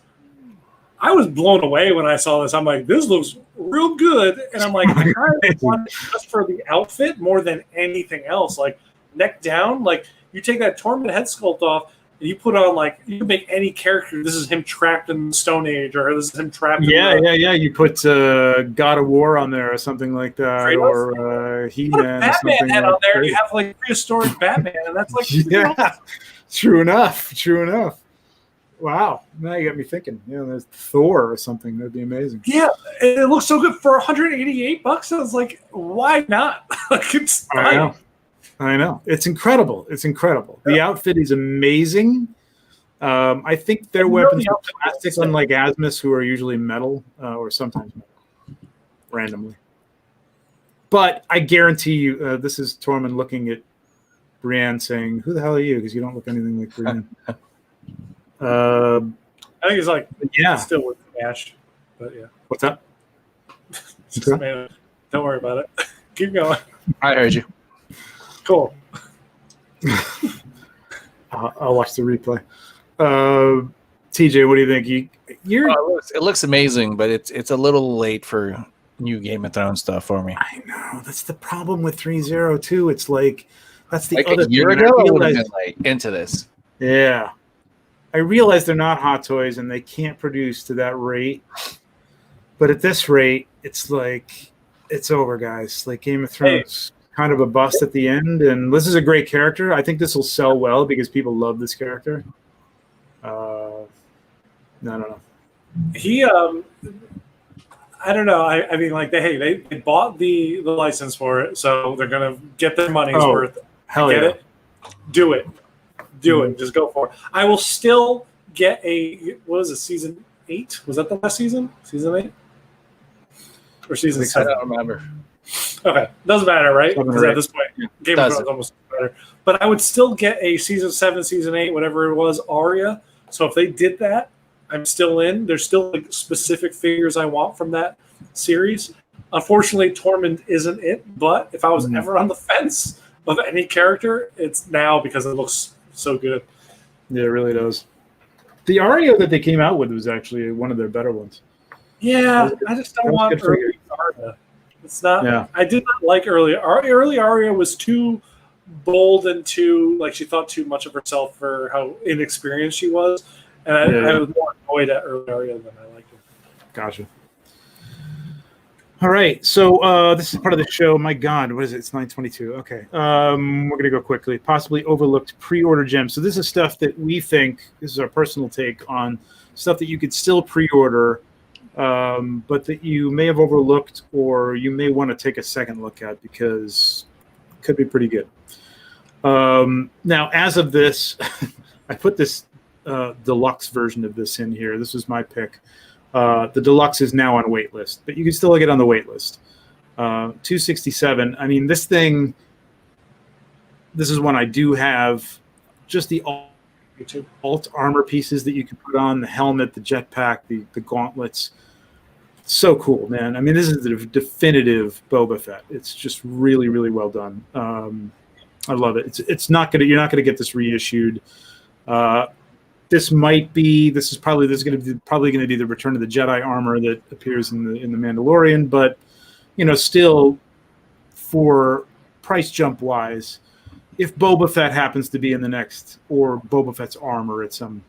I was blown away when I saw this. I'm like, this looks real good, and I'm like, I kind of want it just for the outfit more than anything else. Like neck down, like you take that Tormund head sculpt off. and you put on like you can make any character. This is him trapped in the Stone Age, or this is him trapped. Yeah, in yeah. You put God of War on there or something like that, Kratos? or Put He-Man. a or Batman something head like on there, and that. you have like prehistoric Batman, and that's like Yeah, true enough. True enough. Wow, now you got me thinking. You know, there's Thor or something. That'd be amazing. Yeah, it looks so good for $188. I was like, why not? Like it's I know. It's incredible. It's incredible. The outfit is amazing. I think their weapons are plastic, unlike Asmus, who are usually metal or sometimes metal, randomly. But I guarantee you, this is Tormund looking at Brienne saying, "Who the hell are you?" Because you don't look anything like Brienne. I think it's like still with Ash, but yeah. What's up? Man, don't worry about it. Keep going. I heard you. Cool. I'll watch the replay. TJ, what do you think? It looks amazing, but it's a little late for new Game of Thrones stuff for me. I know that's the problem with 302. It's like that's the like other a year thing. ago, I would have been like into this. Yeah. I realize they're not hot toys and they can't produce to that rate. But at this rate, it's like it's over, guys. Like Game of Thrones, kind of a bust at the end. And this is a great character. I think this will sell well because people love this character. I don't know. He, I don't know. I mean, like they bought the license for it, so they're gonna get their money's worth. Hell get yeah. it? Do it. Do it. Just go for it. I will still get what was it, season 8? Was that the last season? Season 8? Or season 7? I don't remember. Okay. Doesn't matter, right? Because at this point, Game of Thrones almost better. But I would still get a season 7, season 8, whatever it was, Arya. So if they did that, I'm still in. There's still like specific figures I want from that series. Unfortunately, Tormund isn't it. But if I was ever on the fence of any character, it's now because it looks so good. Yeah, it really does. The Arya that they came out with was actually one of their better ones. Yeah, I just don't want early Arya. It's not. Yeah. I did not like early. Early Arya was too bold and too like she thought too much of herself for how inexperienced she was, and I was more annoyed at early Arya than I liked her. Gotcha. All right, so this is part of the show. My God, what is it? It's 9:22. Okay, we're gonna go quickly. Possibly overlooked pre-order gems. So this is stuff that we think. This is our personal take on stuff that you could still pre-order, but that you may have overlooked, or you may want to take a second look at because it could be pretty good. Now, as of this, I put this deluxe version of this in here. This was my pick. The deluxe is now on wait list, but you can still get on the wait list. $267. I mean, this thing. This is one I do have. Just the alt armor pieces that you can put on, the helmet, the jetpack, the gauntlets. So cool, man. I mean, this is the definitive Boba Fett. It's just really, really well done. I love it. It's not gonna. You're not gonna get this reissued. This might be. This is probably going to be the Return of the Jedi armor that appears in the Mandalorian. But still, for price jump wise, if Boba Fett happens to be in the next, or Boba Fett's armor at some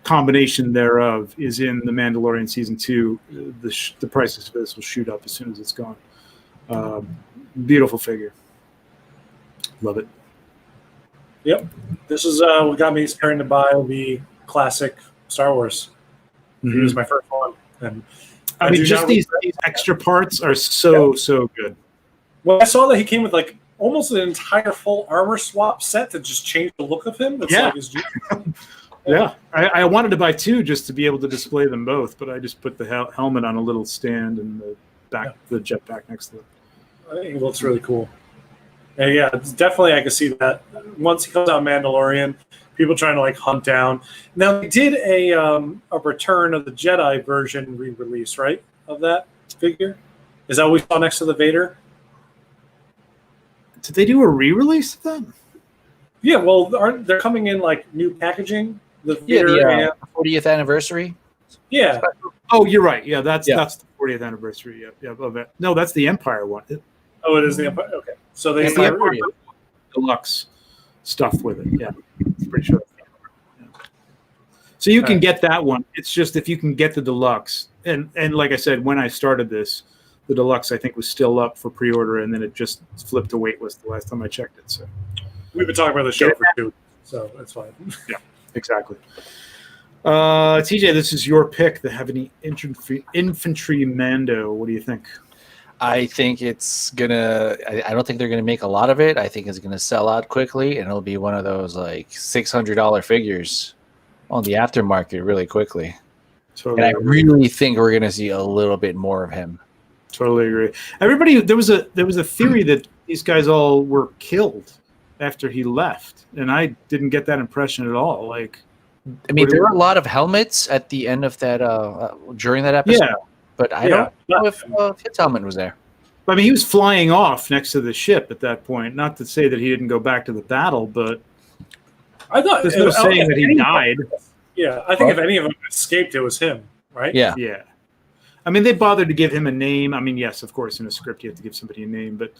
combination thereof is in the Mandalorian season 2, the prices for this will shoot up as soon as it's gone. Beautiful figure. Love it. Yep. This is what got me starting to buy the classic Star Wars. It was my first one. And I mean, just these extra parts are so good. Well, I saw that he came with like almost an entire full armor swap set to just change the look of him. It's like his yeah. I wanted to buy 2 just to be able to display them both, but I just put the helmet on a little stand and the jetpack next to it. I think it looks really cool. And yeah, it's definitely I can see that. Once he comes out Mandalorian, people trying to like hunt down. Now they did a Return of the Jedi version re-release, right? Of that figure. Is that what we saw next to the Vader? Did they do a re-release of that? Yeah, well, they're coming in like new packaging. The 40th anniversary. Yeah. Oh, you're right. Yeah, that's the 40th anniversary. Yeah, of it. No, that's the Empire one. Oh, it is the Empire. Okay, so they the Empire Deluxe. stuff with it. Yeah, I'm pretty sure. Yeah. So you can get that one. It's just if you can get the deluxe, and like I said, when I started this, the deluxe I think was still up for pre-order, and then it just flipped to waitlist the last time I checked it. So we've been talking about the show for 2, so that's fine. Yeah, exactly. TJ, this is your pick. The Heavy Infantry Mando. What do you think? I think it's gonna. I don't think they're gonna make a lot of it. I think it's gonna sell out quickly, and it'll be one of those like $600 figures on the aftermarket really quickly. Totally. And I really think we're gonna see a little bit more of him. Totally agree. Everybody, there was a theory that these guys all were killed after he left, and I didn't get that impression at all. Like, I mean, there were a lot of helmets at the end of that during that episode. Yeah. But I don't know if his helmet was there. I mean, he was flying off next to the ship at that point. Not to say that he didn't go back to the battle, but I thought there's no saying that he died. Yeah, I think if any of them escaped, it was him, right? Yeah. Yeah. I mean, they bothered to give him a name. I mean, yes, of course, in a script you have to give somebody a name, but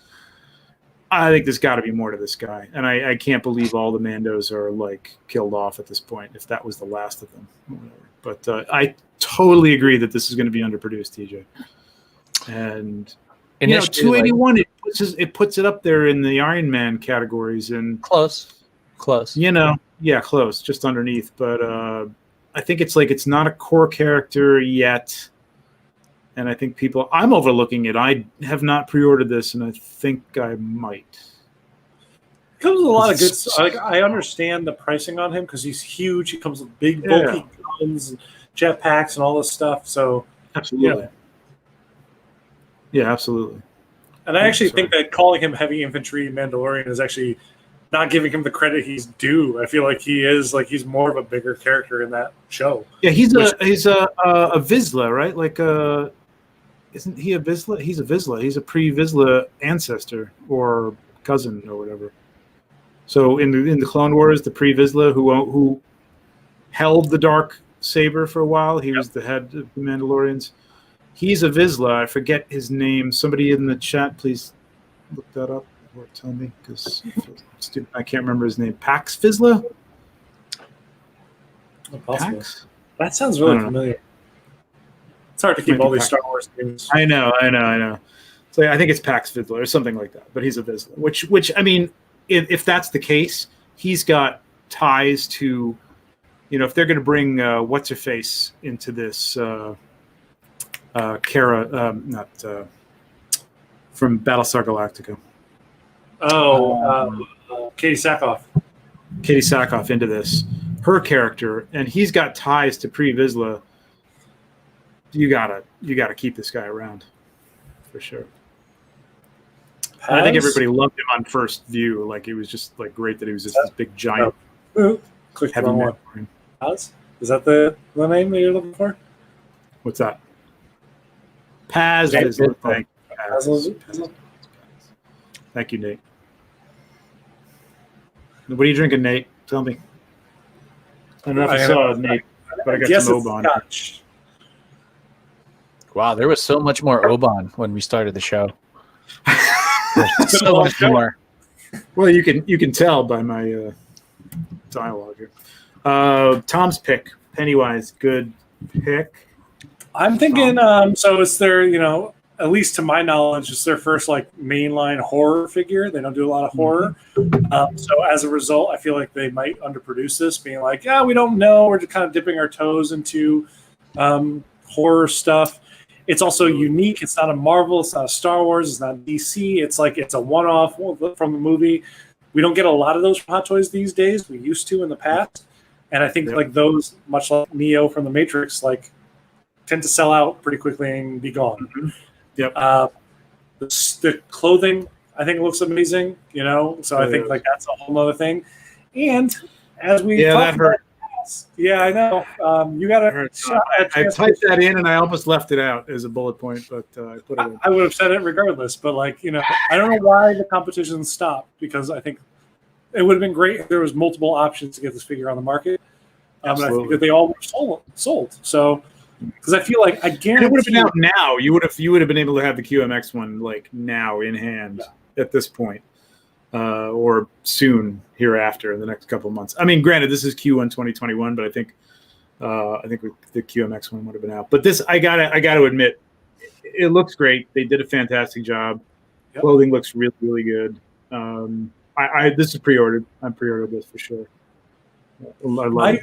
I think there's got to be more to this guy. And I can't believe all the Mandos are, like, killed off at this point, if that was the last of them. But I totally agree that this is going to be underproduced, TJ. And, you know, 281, it puts it up there in the Iron Man categories. And Close. You know, yeah, close, just underneath. But I think it's like it's not a core character yet. And I think I'm overlooking it. I have not pre-ordered this, and I think I might. It comes with a lot of good stuff. Like, I understand the pricing on him because he's huge. He comes with big, bulky guns and jetpacks and all this stuff. So absolutely. Yeah, absolutely. And I actually think that calling him Heavy Infantry Mandalorian is actually not giving him the credit he's due. I feel like he's more of a bigger character in that show. Yeah, he's a Vizsla, right? Like isn't he a Vizsla? He's a Vizsla. He's a pre-Vizsla ancestor or cousin or whatever. So in the Clone Wars, the pre-Vizsla who held the dark saber for a while, he was the head of the Mandalorians. He's a Vizsla. I forget his name. Somebody in the chat, please look that up or tell me, because I can't remember his name. Pax Vizsla? Pax? That sounds really familiar. It's hard to keep all these Star Wars names. I know. So I think it's Pax Vizsla or something like that, but he's a Vizsla. Which I mean, if that's the case, he's got ties to, you know, if they're going to bring what's her face into this, Kara, from Battlestar Galactica. Katie Sackhoff. Katie Sackhoff into this, her character, and he's got ties to pre-Vizsla. You gotta keep this guy around, for sure. I think everybody loved him on first view. Like, it was just like great that he was just this big giant. Click the wrong one. Paz? Is that the name that you're looking for? What's that? Paz Vizsla. Thank you, Nate. What are you drinking, Nate? Tell me. I don't know if I saw Nate, but I got some Oban. Wow, there was so much more Oban when we started the show. So much more. Well, you can tell by my dialogue here. Tom's pick, Pennywise, good pick. I'm thinking, so it's their, you know, at least to my knowledge, it's their first like mainline horror figure. They don't do a lot of horror. So as a result, I feel like they might underproduce this, being like, yeah, we don't know. We're just kind of dipping our toes into horror stuff. It's also unique. It's not a Marvel. It's not a Star Wars. It's not DC. It's like it's a one-off from the movie. We don't get a lot of those from Hot Toys these days. We used to in the past. And I think like those, much like Neo from the Matrix, like tend to sell out pretty quickly and be gone. Mm-hmm. Yep. The clothing, I think, looks amazing. You know, so I think like that's a whole other thing. And as we that hurt. Yeah, I know. You got to. I typed that in and I almost left it out as a bullet point, but I put it in. I would have said it regardless, but like, you know, I don't know why the competition stopped, because I think it would have been great if there was multiple options to get this figure on the market. And I think that they all were sold. So, because I feel like I guarantee it would have been out now. You would have been able to have the QMX one like now in hand at this point. or soon hereafter in the next couple of months. I mean, granted, this is Q1 2021, but I think the QMX one would have been out. But this, I gotta admit, it looks great. They did a fantastic job. Yep. Clothing looks really, really good. This is pre-ordered. I'm pre-ordered this for sure. I love it.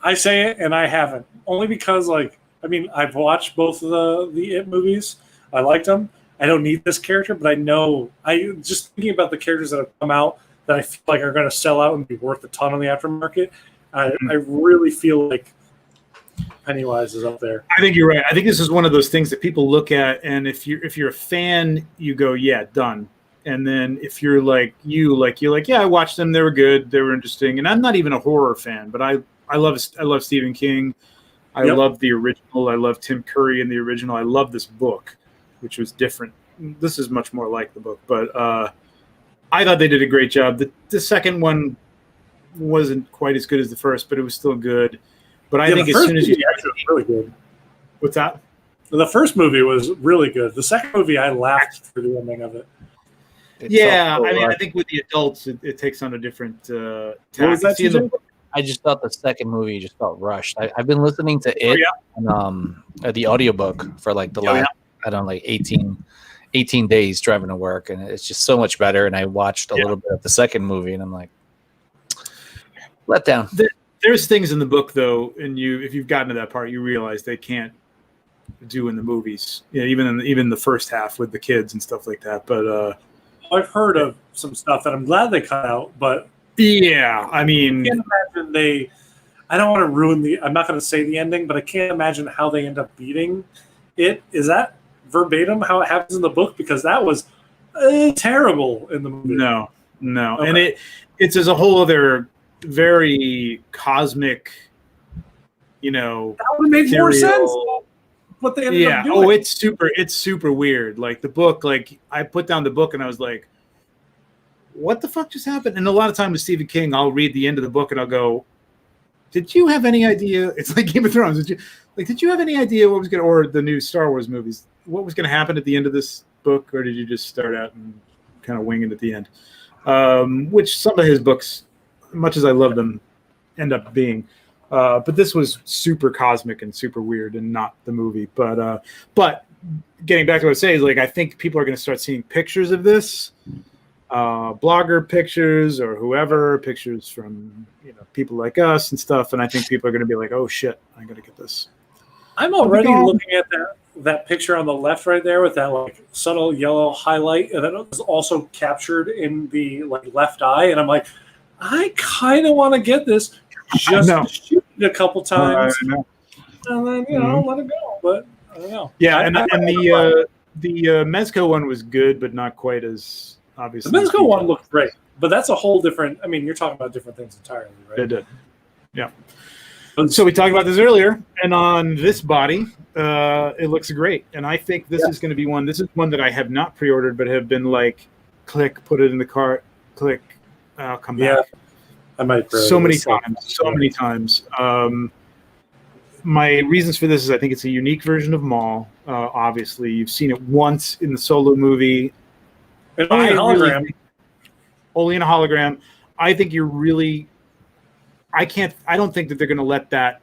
I say it, and I haven't, only because I've watched both of the It movies. I liked them. I don't need this character, but I just thinking about the characters that have come out that I feel like are going to sell out and be worth a ton on the aftermarket. I really feel like Pennywise is up there. I think you're right. I think this is one of those things that people look at, and if you're a fan, you go, yeah, done. And then if you're like you're like, yeah, I watched them. They were good. They were interesting. And I'm not even a horror fan, but I love Stephen King. I love the original. I love Tim Curry in the original. I love this book, which was different. This is much more like the book, but I thought they did a great job. The second one wasn't quite as good as the first, but it was still good. But I think as soon as you actually really good. What's that? The first movie was really good. The second movie, I laughed for the ending of it. I think with the adults, it takes on a different tack. What was that? I just thought the second movie just felt rushed. I've been listening to it on the audiobook for like the last, I don't know, like 18 days driving to work, and it's just so much better. And I watched a little bit of the second movie, and I'm like, let down. There's things in the book though, and if you've gotten to that part, you realize they can't do in the movies. Yeah, even the first half with the kids and stuff like that. But I've heard of some stuff that I'm glad they cut out, but yeah, I mean, I can't imagine I don't want to ruin I'm not going to say the ending, but I can't imagine how they end up beating it. Is that verbatim how it happens in the book? Because that was terrible in the movie. No. Okay. And it's as a whole other very cosmic, that would have made more sense. What they ended up doing. It's super weird. Like the book, like I put down the book and I was like, what the fuck just happened? And a lot of time with Stephen King, I'll read the end of the book and I'll go, did you have any idea? It's like Game of Thrones. Did you have any idea what was going to, or the new Star Wars movies, what was going to happen at the end of this book? Or did you just start out and kind of wing it at the end? Which some of his books, much as I love them, end up being. But this was super cosmic and super weird and not the movie. But getting back to what I was saying, is like I think people are going to start seeing pictures of this, blogger pictures or whoever, pictures from people like us and stuff. And I think people are going to be like, oh shit, I got to get this. I'm already looking at that picture on the left right there with that like subtle yellow highlight, and that was also captured in the like left eye. And I'm like, I kind of want to get this. Just shoot it a couple times, and then let it go. But I don't know. Yeah, and the Mezco one was good, but not quite as obviously. The Mezco one looked great, but that's a whole different. I mean, you're talking about different things entirely, right? It did. Yeah. So we talked about this earlier, and on this body, it looks great. And I think this is going to be one. This is one that I have not pre-ordered, but have been like, click, put it in the cart, click, I'll come back. I might so many times. My reasons for this is I think it's a unique version of Maul. Obviously, you've seen it once in the Solo movie. Only in a hologram. Only in a hologram. I think you're really. I don't think that they're going to let that.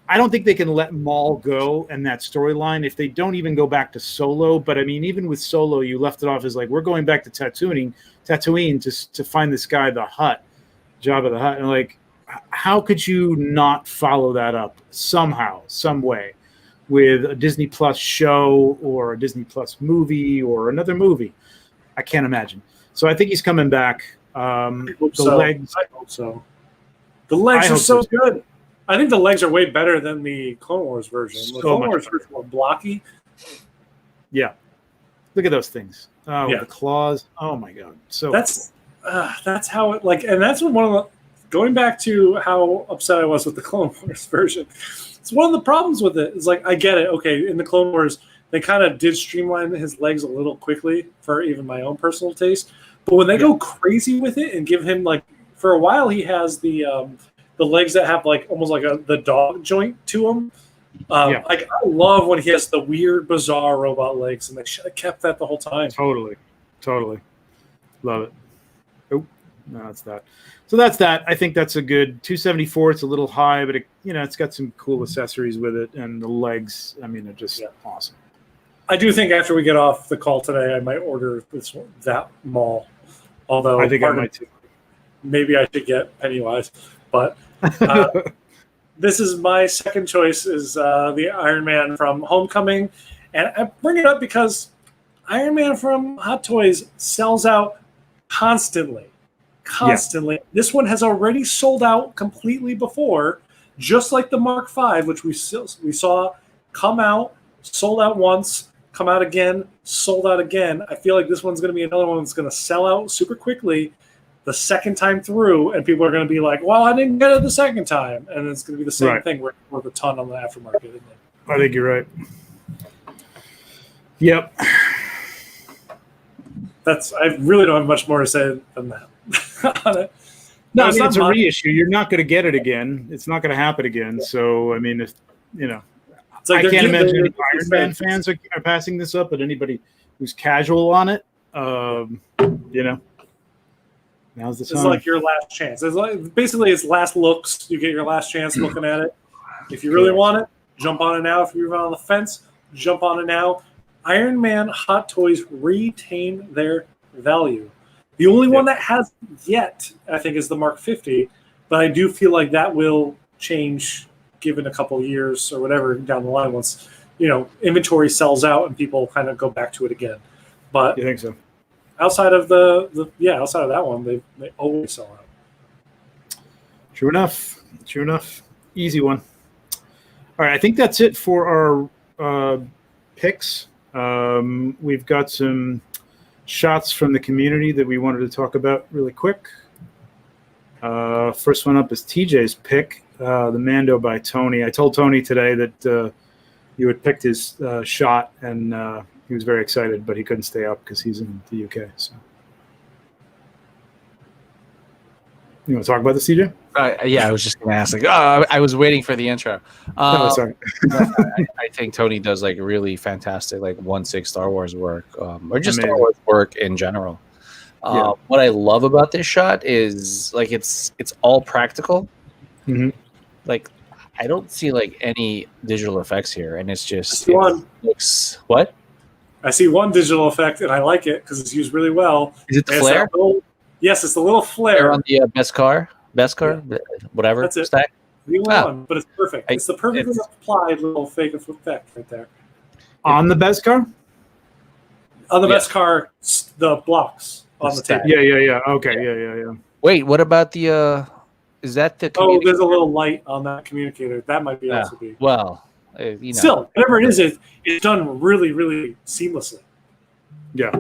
I don't think they can let Maul go and that storyline if they don't even go back to Solo. But I mean, even with Solo, you left it off as like we're going back to Tatooine to find this guy, the Hutt. Jabba the Hutt, and like, how could you not follow that up somehow, some way, with a Disney Plus show or a Disney Plus movie or another movie? I can't imagine. So I think he's coming back. Legs. I hope so. The legs are so good. I think the legs are way better than the Clone Wars version. The Clone Wars version was blocky. Yeah. Look at those things. Oh, the claws. Oh my god. So that's how it like, and that's one of the going back to how upset I was with the Clone Wars version. It's one of the problems with it. It's like I get it. Okay, in the Clone Wars, they kind of did streamline his legs a little quickly for even my own personal taste. But when they go crazy with it and give him like for a while, he has the legs that have like almost like the dog joint to them. Like I love when he has the weird, bizarre robot legs, and they should have kept that the whole time. Totally, love it. Oh, no, that's that. So that's that. I think that's a good 274. It's a little high, but it's got some cool accessories with it, and the legs. I mean, they're just awesome. I do think after we get off the call today, I might order that Maul. Although I think I might too. Maybe I should get Pennywise, but this is my second choice. Is the Iron Man from Homecoming, and I bring it up because Iron Man from Hot Toys sells out constantly. Yeah. This one has already sold out completely before, just like the Mark V, which we saw come out, sold out once, come out again, sold out again. I feel like this one's going to be another one that's going to sell out super quickly the second time through, and people are going to be like, well, I didn't get it the second time. And it's going to be the same thing worth a ton on the aftermarket, isn't it? I think you're right. Yep. I really don't have much more to say than that. No, I mean, it's a reissue. You're not going to get it again. It's not going to happen again. Yeah. So, I mean, if I can't imagine any Iron Man fans are passing this up, but anybody who's casual on it, now's the time. It's like your last chance. Basically, it's last looks. You get your last chance looking at it. If you really want it, jump on it now. If you're on the fence, jump on it now. Iron Man Hot Toys retain their value. The only one that hasn't yet, I think, is the Mark 50, but I do feel like that will change given a couple of years or whatever down the line once, inventory sells out and people kind of go back to it again. But you think so? Outside of outside of that one, they always sell out. True enough. Easy one. All right, I think that's it for our picks. We've got some shots from the community that we wanted to talk about really quick. First one up is TJ's pick, the Mando by Tony. I told Tony today that you had picked his shot, and he was very excited, but he couldn't stay up because he's in the UK. So, you want to talk about this, TJ? Yeah, I was just going to ask. I was waiting for the intro. Sorry. I think Tony does really fantastic 1/6 Star Wars work, or just Star Wars work in general. What I love about this shot is it's all practical. Mm-hmm. I don't see any digital effects here, and it's just looks what? I see one digital effect, and I like it because it's used really well. Is it the flare? Yes, it's the little flare on the Beskar, whatever. That's it. Stack. The only one, but it's perfect. It's the perfectly applied little fake effect right there. On the Beskar? On the Beskar, the blocks on the table. Yeah. Okay, yeah. Wait, what about the? Is that the? Oh, there's a little light on that communicator. That might be also be. Well, still, whatever it is, it's done really, really seamlessly. Yeah.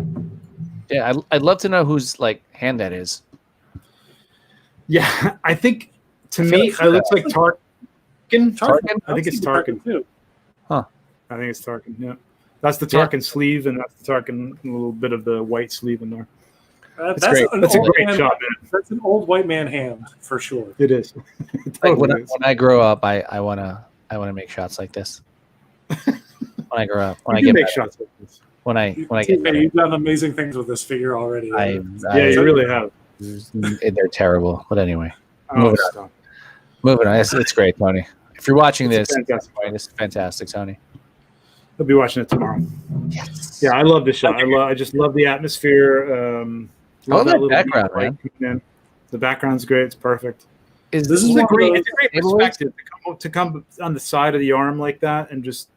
Yeah, I'd love to know whose hand that is. Yeah, I think to me it looks like Tarkin. I think it's Tarkin too. Huh. I think it's Tarkin. Yeah, that's the Tarkin sleeve, and that's the Tarkin little bit of the white sleeve in there. That's great. That's a great shot, man. That's an old white man hand for sure. It is. When I grow up, I wanna make shots like this. When I grow up, when I get make shots like this. When I get better. You've done amazing things with this figure already. You really have. They're terrible, but anyway. Moving on. It's great, Tony. If you're watching this is fantastic, Tony. I'll be watching it tomorrow. Yes. Yeah, I love this shot. I just love the atmosphere. Love that background, man. The background's great. It's perfect. This is a great perspective to come on the side of the arm like that and just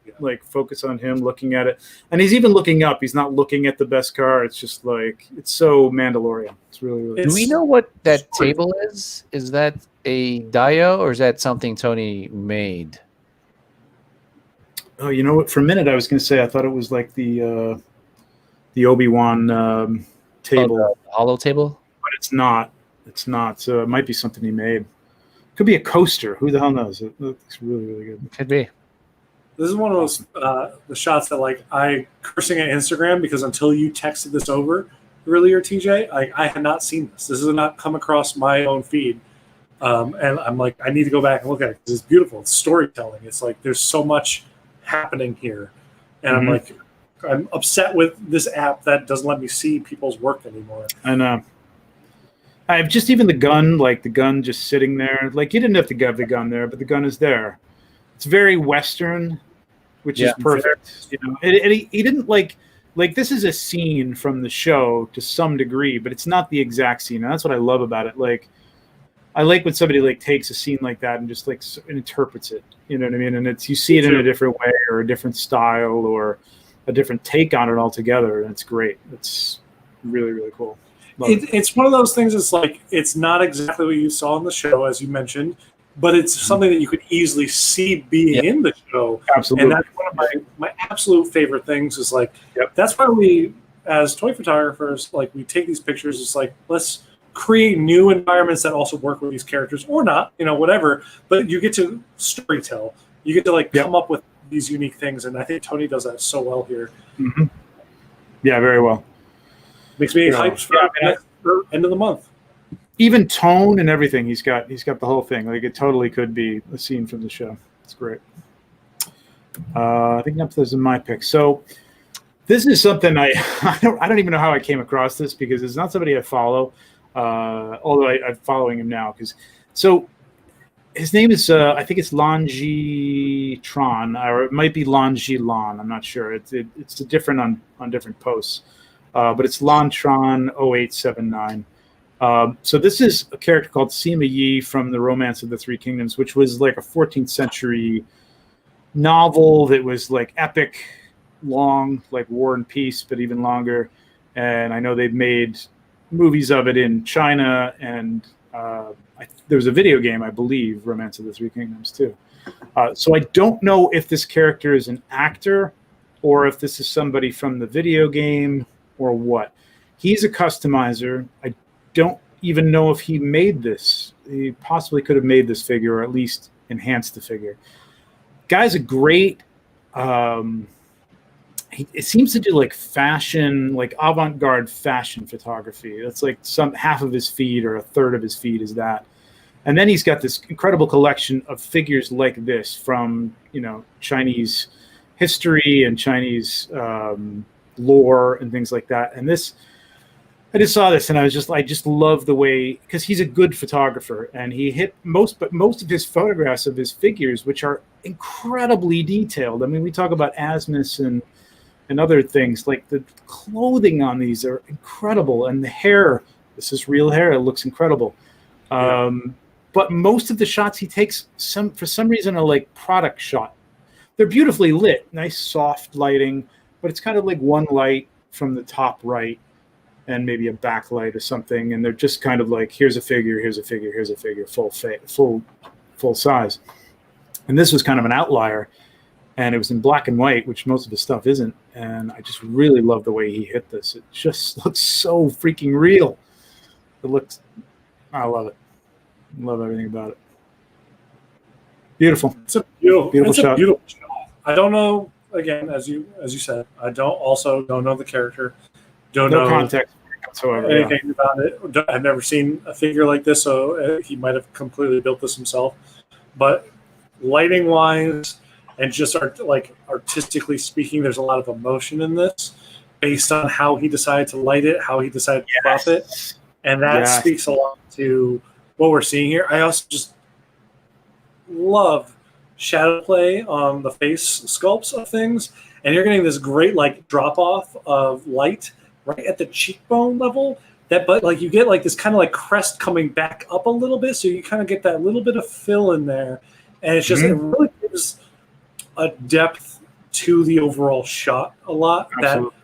focus on him looking at it. And he's even looking up. He's not looking at the Beskar. It's just it's so Mandalorian. It's really, really. Do we know what that table is? Is that a Dio or is that something Tony made? Oh, you know what? For a minute, I was going to say I thought it was like the Obi-Wan table, the hollow table, but it's not. It's not. So it might be something he made. Could be a coaster. Who the hell knows? It looks really, really good. Could be. This is one of those the shots that I cursing at Instagram because until you texted this over earlier, TJ, I had not seen this. This has not come across my own feed, and I'm I need to go back and look at it because it's beautiful. It's storytelling. It's there's so much happening here, and I'm upset with this app that doesn't let me see people's work anymore. I know. I've just even the gun, like the gun just sitting there. Like you didn't have to have the gun there, but the gun is there. It's very Western, which is perfect. You know, and he didn't like this is a scene from the show to some degree, but it's not the exact scene. And that's what I love about it. Like I like when somebody like takes a scene like that and just like interprets it. You know what I mean? And it's you see it in a different way or a different style or a different take on it altogether, and it's great. It's really, really cool. It's one of those things. It's like it's not exactly what you saw in the show, as you mentioned, but it's something that you could easily see being in the show. Absolutely. And that's one of my absolute favorite things. Is like that's why we, as toy photographers, like we take these pictures. It's like let's create new environments that also work with these characters, or not, you know, whatever. But you get to storytell. You get to like come up with these unique things, and I think Tony does that so well here. Mm-hmm. Yeah, very well. Makes me hyped for end of the month. Even tone and everything, he's got the whole thing. Like it totally could be a scene from the show. It's great. I think those are my picks. So this is something I don't even know how I came across this because it's not somebody I follow. Although I'm following him now so his name is I think it's Lanji Tron, or it might be Lanji Lon. I'm not sure. It's different on different posts, but it's Lantron 0879. So this is a character called Sima Yi from the Romance of the Three Kingdoms, which was like a 14th century novel that was like epic, long, like War and Peace, but even longer. And I know they've made movies of it in China, and there was a video game, I believe, Romance of the Three Kingdoms too. So I don't know if this character is an actor or if this is somebody from the video game or what. He's a customizer. I don't even know if he made this. He possibly could have made this figure or at least enhanced the figure. Guy's a great... it seems to do like fashion, like avant-garde fashion photography. That's like half of his feed or a third of his feed is that. And then he's got this incredible collection of figures like this from, you know, Chinese history and Chinese lore and things like that. And this, I just saw this and I just love the way, because he's a good photographer and he hit most of his photographs of his figures, which are incredibly detailed. I mean, we talk about Asmus and other things, like the clothing on these are incredible, and the hair, this is real hair, it looks incredible. But most of the shots he takes for some reason are like product shot. They're beautifully lit, nice soft lighting, but it's kind of like one light from the top right and maybe a backlight or something, and they're just kind of like, here's a figure, here's a figure, here's a figure, full size. And this was kind of an outlier, and it was in black and white, which most of his stuff isn't. And I just really love the way he hit this. It just looks so freaking real. I love it. I love everything about it. Beautiful. It's a beautiful shot. Beautiful shot. I don't know, again, as you said, I don't know the character. Don't know context whatsoever. Anything about it. I've never seen a figure like this, so he might have completely built this himself. But lighting wise and just artistically speaking, there's a lot of emotion in this based on how he decided to light it, how he decided to crop it. And that speaks a lot to what we're seeing here. I also just love shadow play on the face sculpts of things. And you're getting this great like drop off of light right at the cheekbone level. But like you get like this kind of like crest coming back up a little bit. So you kind of get that little bit of fill in there. And it's just, it really gives a depth to the overall shot a lot. Absolutely. That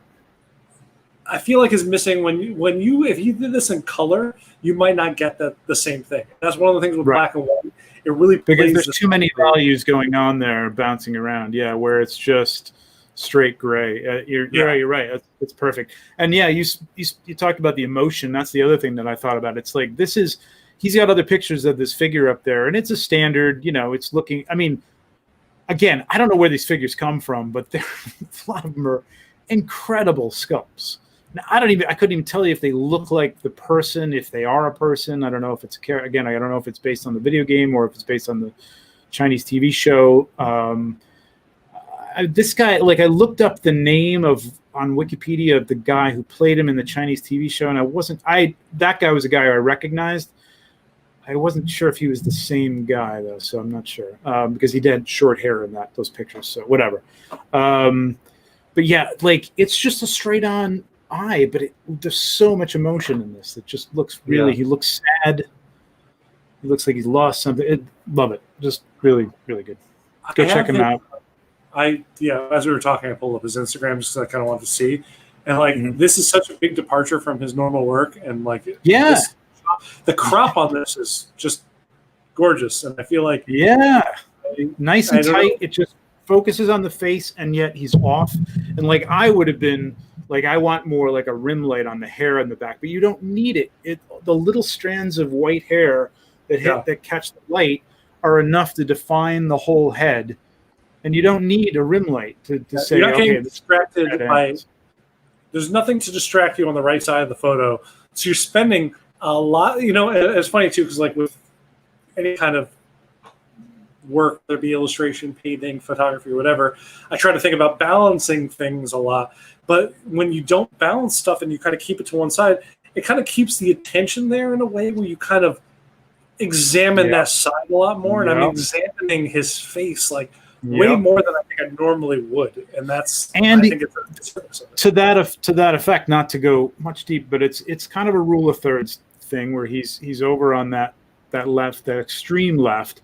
I feel like is missing if you did this in color, you might not get the same thing. That's one of the things with black and white. It really because there's too many values going on there bouncing around. Yeah, where it's just straight gray. You're right. It's perfect. And yeah, you talked about the emotion. That's the other thing that I thought about. It's like he's got other pictures of this figure up there, and it's a standard. You know, it's looking. I mean, again, I don't know where these figures come from, but a lot of them are incredible sculpts. Now, I couldn't even tell you if they look like the person, if they are a person. I don't know if it's again, I don't know if it's based on the video game or if it's based on the Chinese TV show. This guy, like I looked up the name of on Wikipedia of the guy who played him in the Chinese TV show, and that guy was a guy I recognized. I wasn't sure if he was the same guy though, so I'm not sure because he had short hair in those pictures. So whatever. But yeah, like it's just a straight on eye, but there's so much emotion in this. It just looks really. Yeah. He looks sad. He looks like he's lost something. Love it. Just really, really good. Go check him out. As we were talking, I pulled up his Instagram just because I kind of wanted to see, and like this is such a big departure from his normal work, and like the crop on this is just gorgeous, and I feel like nice and tight. It just focuses on the face, and yet he's off. And like I would have been like, I want more like a rim light on the hair in the back, but you don't need it. The little strands of white hair that catch the light are enough to define the whole head, and you don't need a rim light to say, you're not getting distracted by. There's nothing to distract you on the right side of the photo, so you're spending a lot. You know, it's funny too because like with any kind of work, whether it be illustration, painting, photography, or whatever, I try to think about balancing things a lot. But when you don't balance stuff and you kind of keep it to one side, it kind of keeps the attention there in a way where you kind of examine that side a lot more. And I'm examining his face like way more than I think I normally would. And that's I think it's to that effect, not to go much deep, but it's kind of a rule of thirds thing where he's over on that left, that extreme left.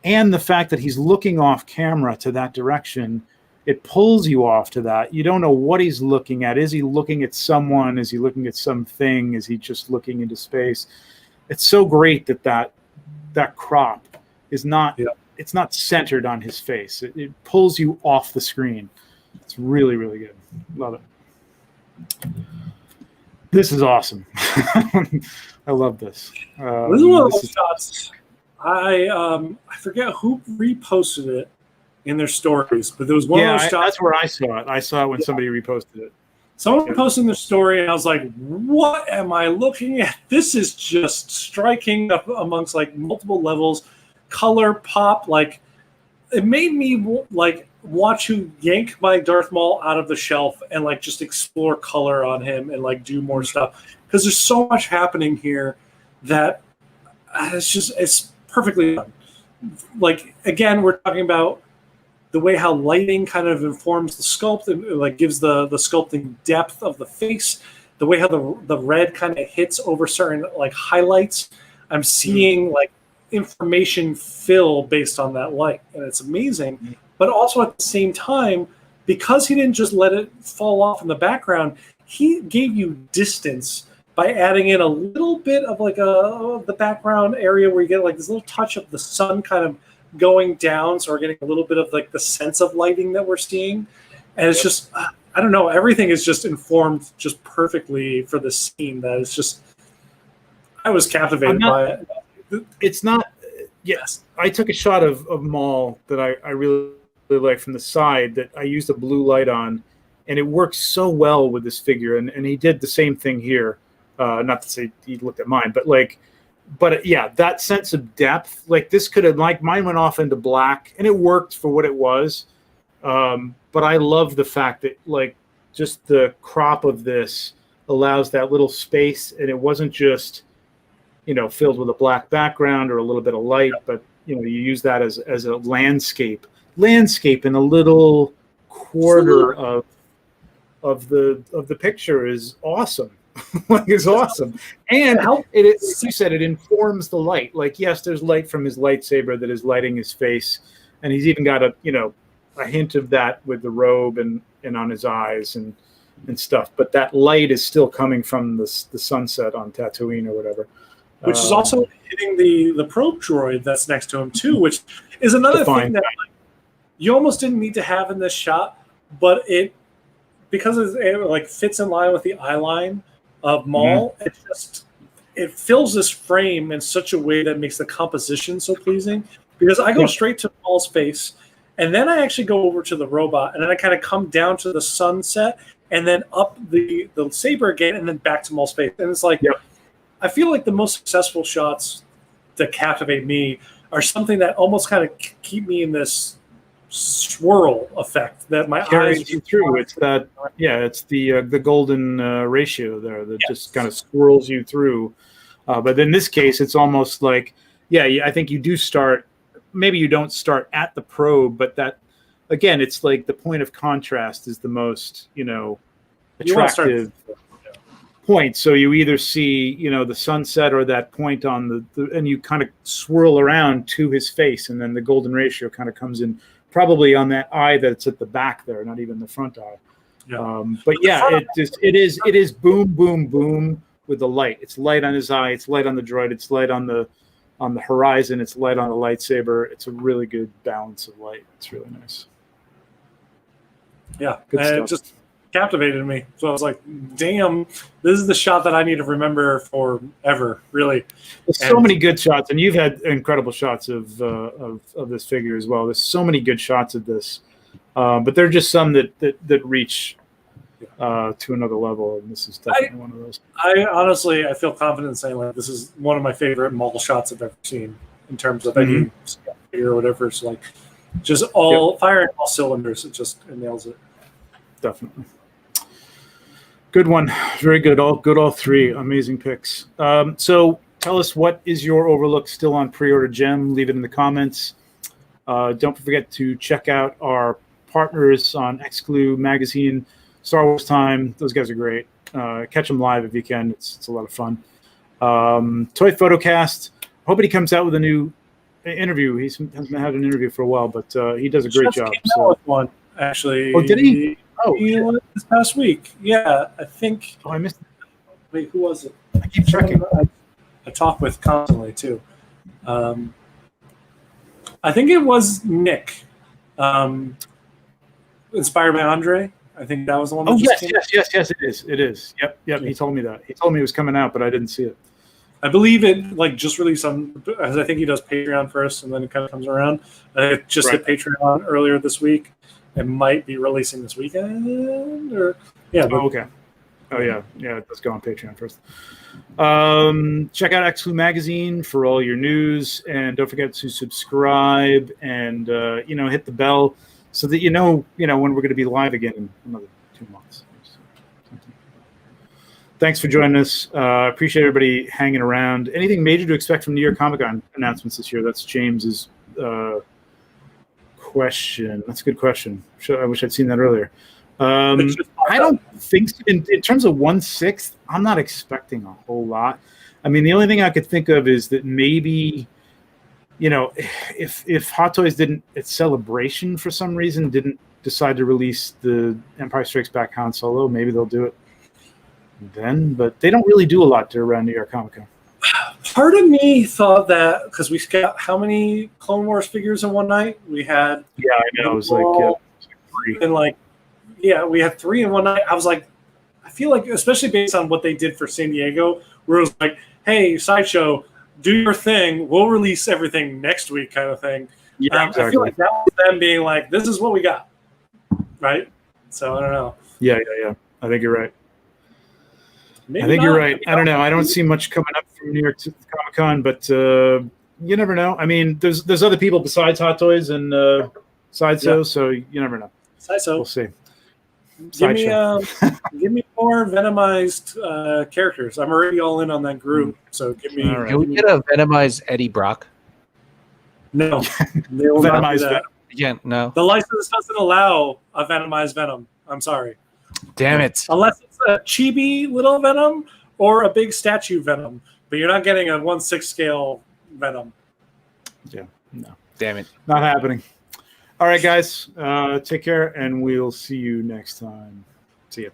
And the fact that he's looking off camera to that direction, it pulls you off to that. You don't know what he's looking at. Is he looking at someone? Is he looking at something? Is he just looking into space? It's so great that crop is not it's not centered on his face. It pulls you off the screen. It's really, really good. Love it. This is awesome. I love this. This is one of those shots. I forget who reposted it in their stories, but there was one of those shots. That's where I saw it. I saw it when somebody reposted it. Someone posted in their story, and I was like, what am I looking at? This is just striking up amongst like multiple levels. Color pop, like it made me like watch you yank my Darth Maul out of the shelf and like just explore color on him and like do more stuff. Because there's so much happening here that it's perfectly done. Like again, we're talking about the way how lighting kind of informs the sculpt and like gives the sculpting depth of the face, the way how the red kind of hits over certain like highlights. I'm seeing like information fill based on that light, and it's amazing. But also at the same time, because he didn't just let it fall off in the background, he gave you distance by adding in a little bit of like the background area where you get like this little touch of the sun kind of going down, so we're getting a little bit of like the sense of lighting that we're seeing. And it's just I don't know, everything is just informed just perfectly for the scene. That is just, I was captivated by it. It's not. Yes, I took a shot of Maul that I really like from the side that I used a blue light on, and it works so well with this figure. And he did the same thing here. Not to say he looked at mine, but yeah, that sense of depth. Like this could have, like mine went off into black, and it worked for what it was. But I love the fact that like just the crop of this allows that little space, and it wasn't just, you know, filled with a black background or a little bit of light, but you know, you use that as a landscape in a little quarter of the picture is awesome. Like it's awesome. And it you said, it informs the light. Like, yes, there's light from his lightsaber that is lighting his face, and he's even got a hint of that with the robe and on his eyes and stuff. But that light is still coming from the sunset on Tatooine or whatever. Which is also hitting the probe droid that's next to him too, which is another thing that like, you almost didn't need to have in this shot, but because it like fits in line with the eye line of Maul, it fills this frame in such a way that makes the composition so pleasing. Because I go straight to Maul's face, and then I actually go over to the robot, and then I kind of come down to the sunset, and then up the saber again, and then back to Maul's face, and it's like. Yep. I feel like the most successful shots that captivate me are something that almost kind of keep me in this swirl effect that my carries eyes you through. It's that, it's the golden ratio there that just kind of swirls you through. But in this case, it's almost like, I think you do start. Maybe you don't start at the probe, but that again, it's like the point of contrast is the most attractive point. So you either see the sunset or that point on the and you kind of swirl around to his face, and then the golden ratio kind of comes in. Probably on that eye that's at the back there, not even the front eye. But it is boom, boom, boom with the light. It's light on his eye. It's light on the droid. It's light on the horizon. It's light on the lightsaber. It's a really good balance of light. It's really nice. Yeah, it just captivated me. So I was like, "Damn, this is the shot that I need to remember forever." Really, there's so many good shots, and you've had incredible shots of this figure as well. There's so many good shots of this, but there are just some that reach to another level, and this is definitely one of those. I feel confident in saying like this is one of my favorite Maul shots I've ever seen in terms of any figure or whatever. It's like just all firing all cylinders. It nails it. Definitely. Good one. Very good. All three. Amazing picks. So tell us, what is your Overlook still on pre-order gem? Leave it in the comments. Don't forget to check out our partners on Exclu magazine, Star Wars Time. Those guys are great. Catch them live if you can. It's a lot of fun. Toy Photocast. Hoping he comes out with a new interview. He hasn't had an interview for a while, but he does a great job. With one, actually. Oh, did he? Oh, this past week. Yeah, I think. Oh, I missed it. Wait, who was it? I keep checking. I talk with constantly too. I think it was Nick, inspired by Andre. I think that was the one. Oh yes, it is. It is. Yep. Yeah. He told me that. He told me it was coming out, but I didn't see it. I believe it just released on. As I think he does Patreon first, and then it kind of comes around. It just hit Patreon earlier this week. It might be releasing this weekend, or okay. Oh yeah, let's go on Patreon first. Check out Exclu magazine for all your news, and don't forget to subscribe and hit the bell so that you know when we're going to be live again in another 2 months. Thanks for joining us. Appreciate everybody hanging around. Anything major to expect from New York Comic Con announcements this year? That's James's question. That's a good question. I wish I'd seen that earlier. I don't think so. In terms of 1/6, I'm not expecting a whole lot. I mean, the only thing I could think of is that maybe, if Hot Toys at Celebration for some reason didn't decide to release the Empire Strikes Back Han Solo, maybe they'll do it then. But they don't really do a lot around New York Comic Con. Part of me thought that because we got how many Clone Wars figures in one night? We had I know it was like 3. And we had 3 in one night. I was like, I feel like, especially based on what they did for San Diego, where it was like, hey, Sideshow, do your thing. We'll release everything next week, kind of thing. Yeah, exactly. I feel like that was them being like, this is what we got, right? So I don't know. Yeah. I think you're right. Maybe I think you're right. I don't know. I don't see much coming up from New York Comic Con, but you never know. I mean, there's other people besides Hot Toys and Sideshow, so you never know. Sideshow. We'll see. Give me more Venomized characters. I'm already all in on that group, so give me. Can we get a Venomized Eddie Brock? No, they will not do that. Again, no. The license doesn't allow a Venomized Venom. I'm sorry. Damn it. Unless it's a chibi little Venom or a big statue Venom, but you're not getting a 1/6 scale Venom. Yeah, no. Damn it. Not happening. All right, guys. Take care, and we'll see you next time. See ya.